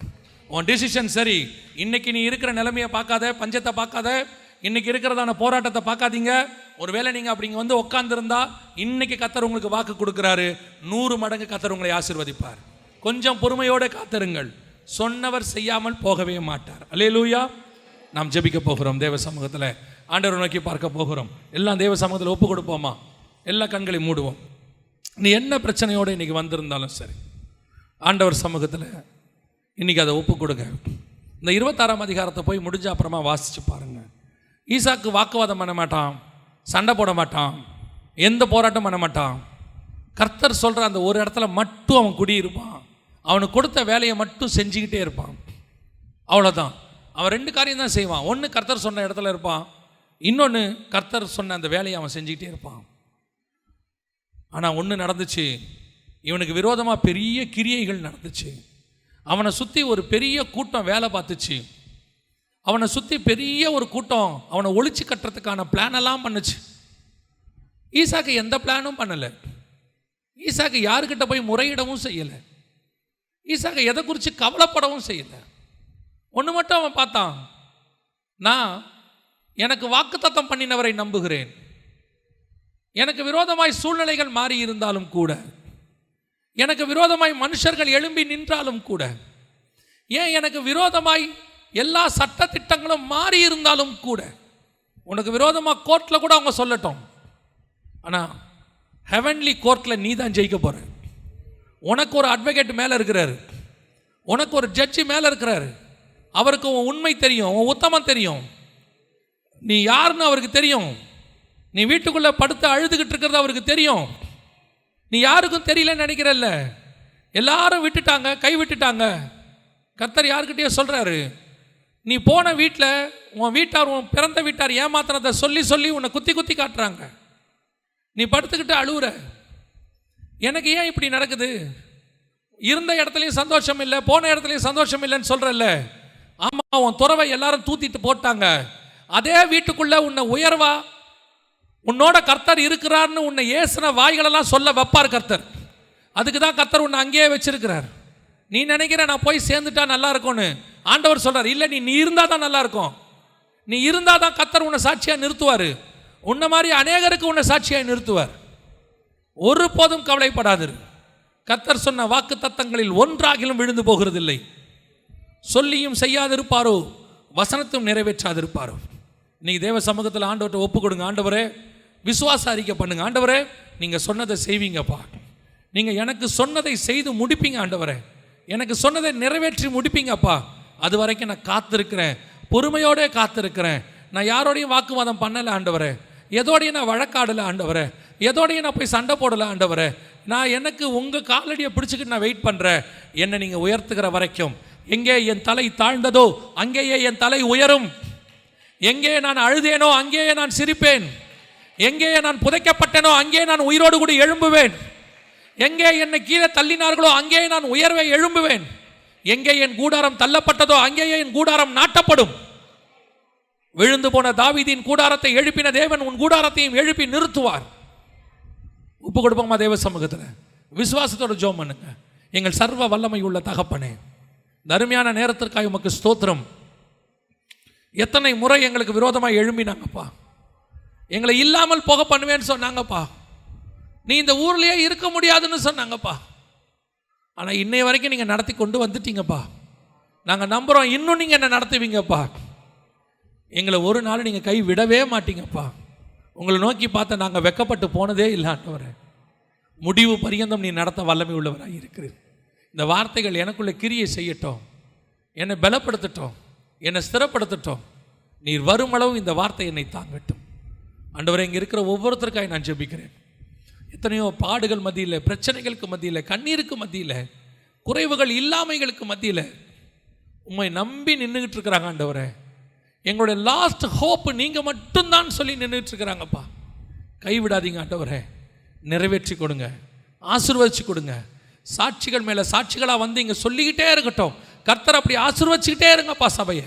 உன் டிசிஷன் சரி. இன்னைக்கு நீ இருக்கிற நிலைமையை பார்க்காத, பஞ்சத்தை பார்க்காத, இன்னைக்கு இருக்கிறதான போராட்டத்தை பார்க்காதீங்க. ஒருவேளை நீங்கள் அப்படிங்க வந்து உட்காந்துருந்தா இன்னைக்கு கர்த்தர் உங்களுக்கு வாக்கு கொடுக்குறாரு, 100 மடங்கு கர்த்தர் உங்களை ஆசீர்வதிப்பார். கொஞ்சம் பொறுமையோடு காத்திருங்கள், சொன்னவர் செய்யாமல் போகவே மாட்டார். அல்லேலூயா. நாம் ஜெபிக்க போகிறோம். தேவ சமூகத்தில் ஆண்டவரை நோக்கி பார்க்க போகிறோம். எல்லாம் தேவ சமூகத்தில் ஒப்பு கொடுப்போமா? எல்லா கண்களையும் மூடுவோம். நீ என்ன பிரச்சனையோடு இன்றைக்கி வந்திருந்தாலும் சரி, ஆண்டவர் சமூகத்தில் இன்றைக்கி அதை ஒப்பு கொடுங்க. இந்த 26ஆம் அதிகாரத்தை போய் முடிஞ்ச அப்புறமா வாசித்து பாருங்கள். ஈசாக்கு வாக்குவாதம் பண்ண மாட்டான், சண்டை போட மாட்டான், எந்த போராட்டம் பண்ண மாட்டான். கர்த்தர் சொல்கிற அந்த ஒரு இடத்துல மட்டும் அவன் குடியிருப்பான். அவனுக்கு கொடுத்த வேலையை மட்டும் செஞ்சுக்கிட்டே இருப்பான். அவ்வளோதான். அவன் 2 காரியம் தான் செய்வான். ஒன்று கர்த்தர் சொன்ன இடத்துல இருப்பான், இன்னொன்று கர்த்தர் சொன்ன அந்த வேலையை அவன் செஞ்சுக்கிட்டே இருப்பான். ஆனால் ஒன்று நடந்துச்சு, இவனுக்கு விரோதமாக பெரிய கிரியைகள் நடந்துச்சு. அவனை சுற்றி ஒரு பெரிய கூட்டம் வேலை பார்த்துச்சு. அவனை சுற்றி பெரிய ஒரு கூட்டம் அவனை ஒழிச்சு கட்டுறதுக்கான பிளான் எல்லாம் பண்ணுச்சு. ஈசாக்கு எந்த பிளானும் பண்ணலை. ஈசாக்கு யாருக்கிட்ட போய் முறையிடவும் செய்யலை. ஈசாக்கு எதை குறித்து கவலைப்படவும் செய்யலை. ஒன்று மட்டும் அவன் பார்த்தான், நான் எனக்கு வாக்குத்தத்தம் பண்ணினவரை நம்புகிறேன். எனக்கு விரோதமாய் சூழ்நிலைகள் மாறி இருந்தாலும் கூட, எனக்கு விரோதமாய் மனுஷர்கள் எழும்பி நின்றாலும் கூட, ஏன் எனக்கு விரோதமாய் எல்லா சட்ட திட்டங்களும் மாறி இருந்தாலும் கூட, உனக்கு விரோதமாக கோர்ட்டில் கூட அவங்க சொல்லட்டும், ஆனால் ஹெவன்லி கோர்ட்டில் நீ தான் ஜெயிக்க போகிற. உனக்கு ஒரு அட்வொகேட் மேலே இருக்கிறாரு, உனக்கு ஒரு ஜட்ஜி மேலே இருக்கிறாரு. அவருக்கு உன் உண்மை தெரியும், உன் உத்தமம் தெரியும், நீ யாருன்னு அவருக்கு தெரியும். நீ வீட்டுக்குள்ளே படுத்து அழுதுகிட்டு இருக்கிறது அவருக்கு தெரியும். நீ யாருக்கும் தெரியலன்னு நினைக்கிறல்ல. எல்லாரும் விட்டுட்டாங்க, கை விட்டுட்டாங்க. கர்த்தர் யாருக்கிட்டேயே சொல்கிறாரு, நீ போன வீட்டில் உன் வீட்டார், உன் பிறந்த வீட்டார் ஏமாத்தினதை சொல்லி சொல்லி உன்னை குத்தி குத்தி காட்டுறாங்க. நீ படுத்துக்கிட்டு அழுவுற, எனக்கு ஏன் இப்படி நடக்குது? இருந்த இடத்துலையும் சந்தோஷம் இல்லை, போன இடத்துலையும் சந்தோஷம் இல்லைன்னு சொல்கிறல்ல. ஆமாம், உன் துறவை எல்லாரும் தூத்திட்டு போட்டாங்க. அதே வீட்டுக்குள்ளே உன்னை உயர்வா உன்னோட கர்த்தர் இருக்கிறார்னு உன்னை ஏசின வாய்களெல்லாம் சொல்ல வைப்பார் கர்த்தர். அதுக்கு தான் கர்த்தர் உன்னை அங்கேயே வச்சிருக்கிறார். நீ நினைக்கிற நான் போய் சேர்ந்துட்டா நல்லா இருக்கும்னு, ஆண்டவர் சொல்கிறார், இல்லை, நீ இருந்தால் தான் நல்லா இருக்கும். நீ இருந்தால் தான் கர்த்தர் உன்னை சாட்சியாக நிறுத்துவார். உன்னை மாதிரி அநேகருக்கு உன்னை சாட்சியாக நிறுத்துவார். ஒரு போதும் கவலைப்படாதிரு. கர்த்தர் சொன்ன வாக்கு தத்தங்களில் ஒன்றாகிலும் விழுந்து போகிறதில்லை. சொல்லியும் செய்யாதிருப்பாரோ, வசனத்தும் நிறைவேற்றாதிருப்பாரோ. இன்னைக்கு தேவ சமூகத்தில் ஆண்டவர்கிட்ட ஒப்பு கொடுங்க. ஆண்டவரே, விசுவாச அறிக்கை பண்ணுங்க. ஆண்டவரே, நீங்கள் சொன்னதை செய்வீங்கப்பா. நீங்கள் எனக்கு சொன்னதை செய்து முடிப்பீங்க. ஆண்டவரே, எனக்கு சொன்னதை நிறைவேற்றி முடிப்பீங்கப்பா. அது வரைக்கும் நான் காத்திருக்கிறேன், பொறுமையோடே காத்திருக்கிறேன். நான் யாரோடையும் வாக்குவாதம் பண்ணலை ஆண்டவரே, எதோடையும் நான் வழக்காடலை ஆண்டவரே, எதோடையும் நான் போய் சண்டை போடலை ஆண்டவரே. நான் எனக்கு உங்கள் காலடியை பிடிச்சிக்கிட்டு நான் வெயிட் பண்ணுறேன். என்னை நீங்கள் உயர்த்துக்கிற வரைக்கும். எங்கே என் தலை தாழ்ந்ததோ அங்கேயே என் தலை உயரும். எங்கே நான் அழுதேனோ அங்கேயே நான் சிரிப்பேன். எங்கே நான் புதைக்கப்பட்டேனோ அங்கே நான் உயிரோடு கூட எழும்புவேன். எங்கே என்னை கீழே தள்ளினார்களோ அங்கே நான் உயர்வை எழும்புவேன். எங்கே என் கூடாரம் தள்ளப்பட்டதோ அங்கேயே என் கூடாரம் நாட்டப்படும். விழுந்து போன தாவீதின் கூடாரத்தை எழுப்பின தேவன் உன் கூடாரத்தையும் எழுப்பி நிறுத்துவார். ஒப்பு கொடுப்போமா தேவ சமூகத்தில்? விசுவாசத்தோட ஜெபம் பண்ணுங்க. எங்கள் சர்வ வல்லமை உள்ள தகப்பனே, இந்த அருமையான நேரத்திற்காக உமக்கு ஸ்தோத்திரம். எத்தனை முறை எங்களுக்கு விரோதமாக எழும்பினாங்கப்பா, எங்களை இல்லாமல் போக பண்ணுவேன்னு சொன்னாங்கப்பா, நீ இந்த ஊர்லேயே இருக்க முடியாதுன்னு சொன்னாங்கப்பா. ஆனால் இன்னைய வரைக்கும் நீங்கள் நடத்தி கொண்டு வந்துட்டீங்கப்பா. நாங்கள் நம்புகிறோம், இன்னும் நீங்கள் என்ன நடத்துவீங்கப்பா. எங்களை ஒரு நாள் நீங்கள் கை விடவே மாட்டீங்கப்பா. உங்களை நோக்கி பார்த்த நாங்கள் வெக்கப்பட்டு போனதே இல்லாண்டவரே. முடிவு பரியந்தம் நீ நடத்த வல்லமை உள்ளவராக இருக்கிறது. இந்த வார்த்தைகள் எனக்குள்ளே கிரியை செய்யட்டும், என்னை பலப்படுத்தட்டும், என்னை ஸ்திரப்படுத்தட்டும். நீர் வருமளவு இந்த வார்த்தை என்னை தாங்கட்டும். ஆண்டவரே, இங்கே இருக்கிற ஒவ்வொருத்தருக்காக நான் ஜெபிக்கிறேன். எத்தனையோ பாடுகள் மத்தியில், பிரச்சனைகளுக்கு மத்தியில், கண்ணீருக்கு மத்தியில், குறைவுகள் இல்லாமைகளுக்கு மத்தியில் உம்மை நம்பி நின்றுக்கிட்டு இருக்கிறாங்க. ஆண்டவரே, எங்களுடைய லாஸ்ட் ஹோப் நீங்கள் மட்டும்தான் சொல்லி நின்றுட்டு இருக்கிறாங்கப்பா. கைவிடாதீங்க ஆண்டவரே, நிறைவேற்றி கொடுங்க, ஆசீர்வதிச்சு கொடுங்க. சாட்சிகள் மேலே சாட்சிகளாக வந்து இங்கே சொல்லிக்கிட்டே இருக்கட்டும். கர்த்தர் அப்படி ஆசீர்வதிச்சுக்கிட்டே இருங்கப்பா. சபையை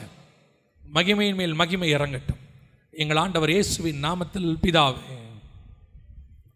மகிமையின் மேல் மகிமை இறங்கட்டும். எங்கள் ஆண்டவர் இயேசுவின் நாமத்தில் பிதாவே.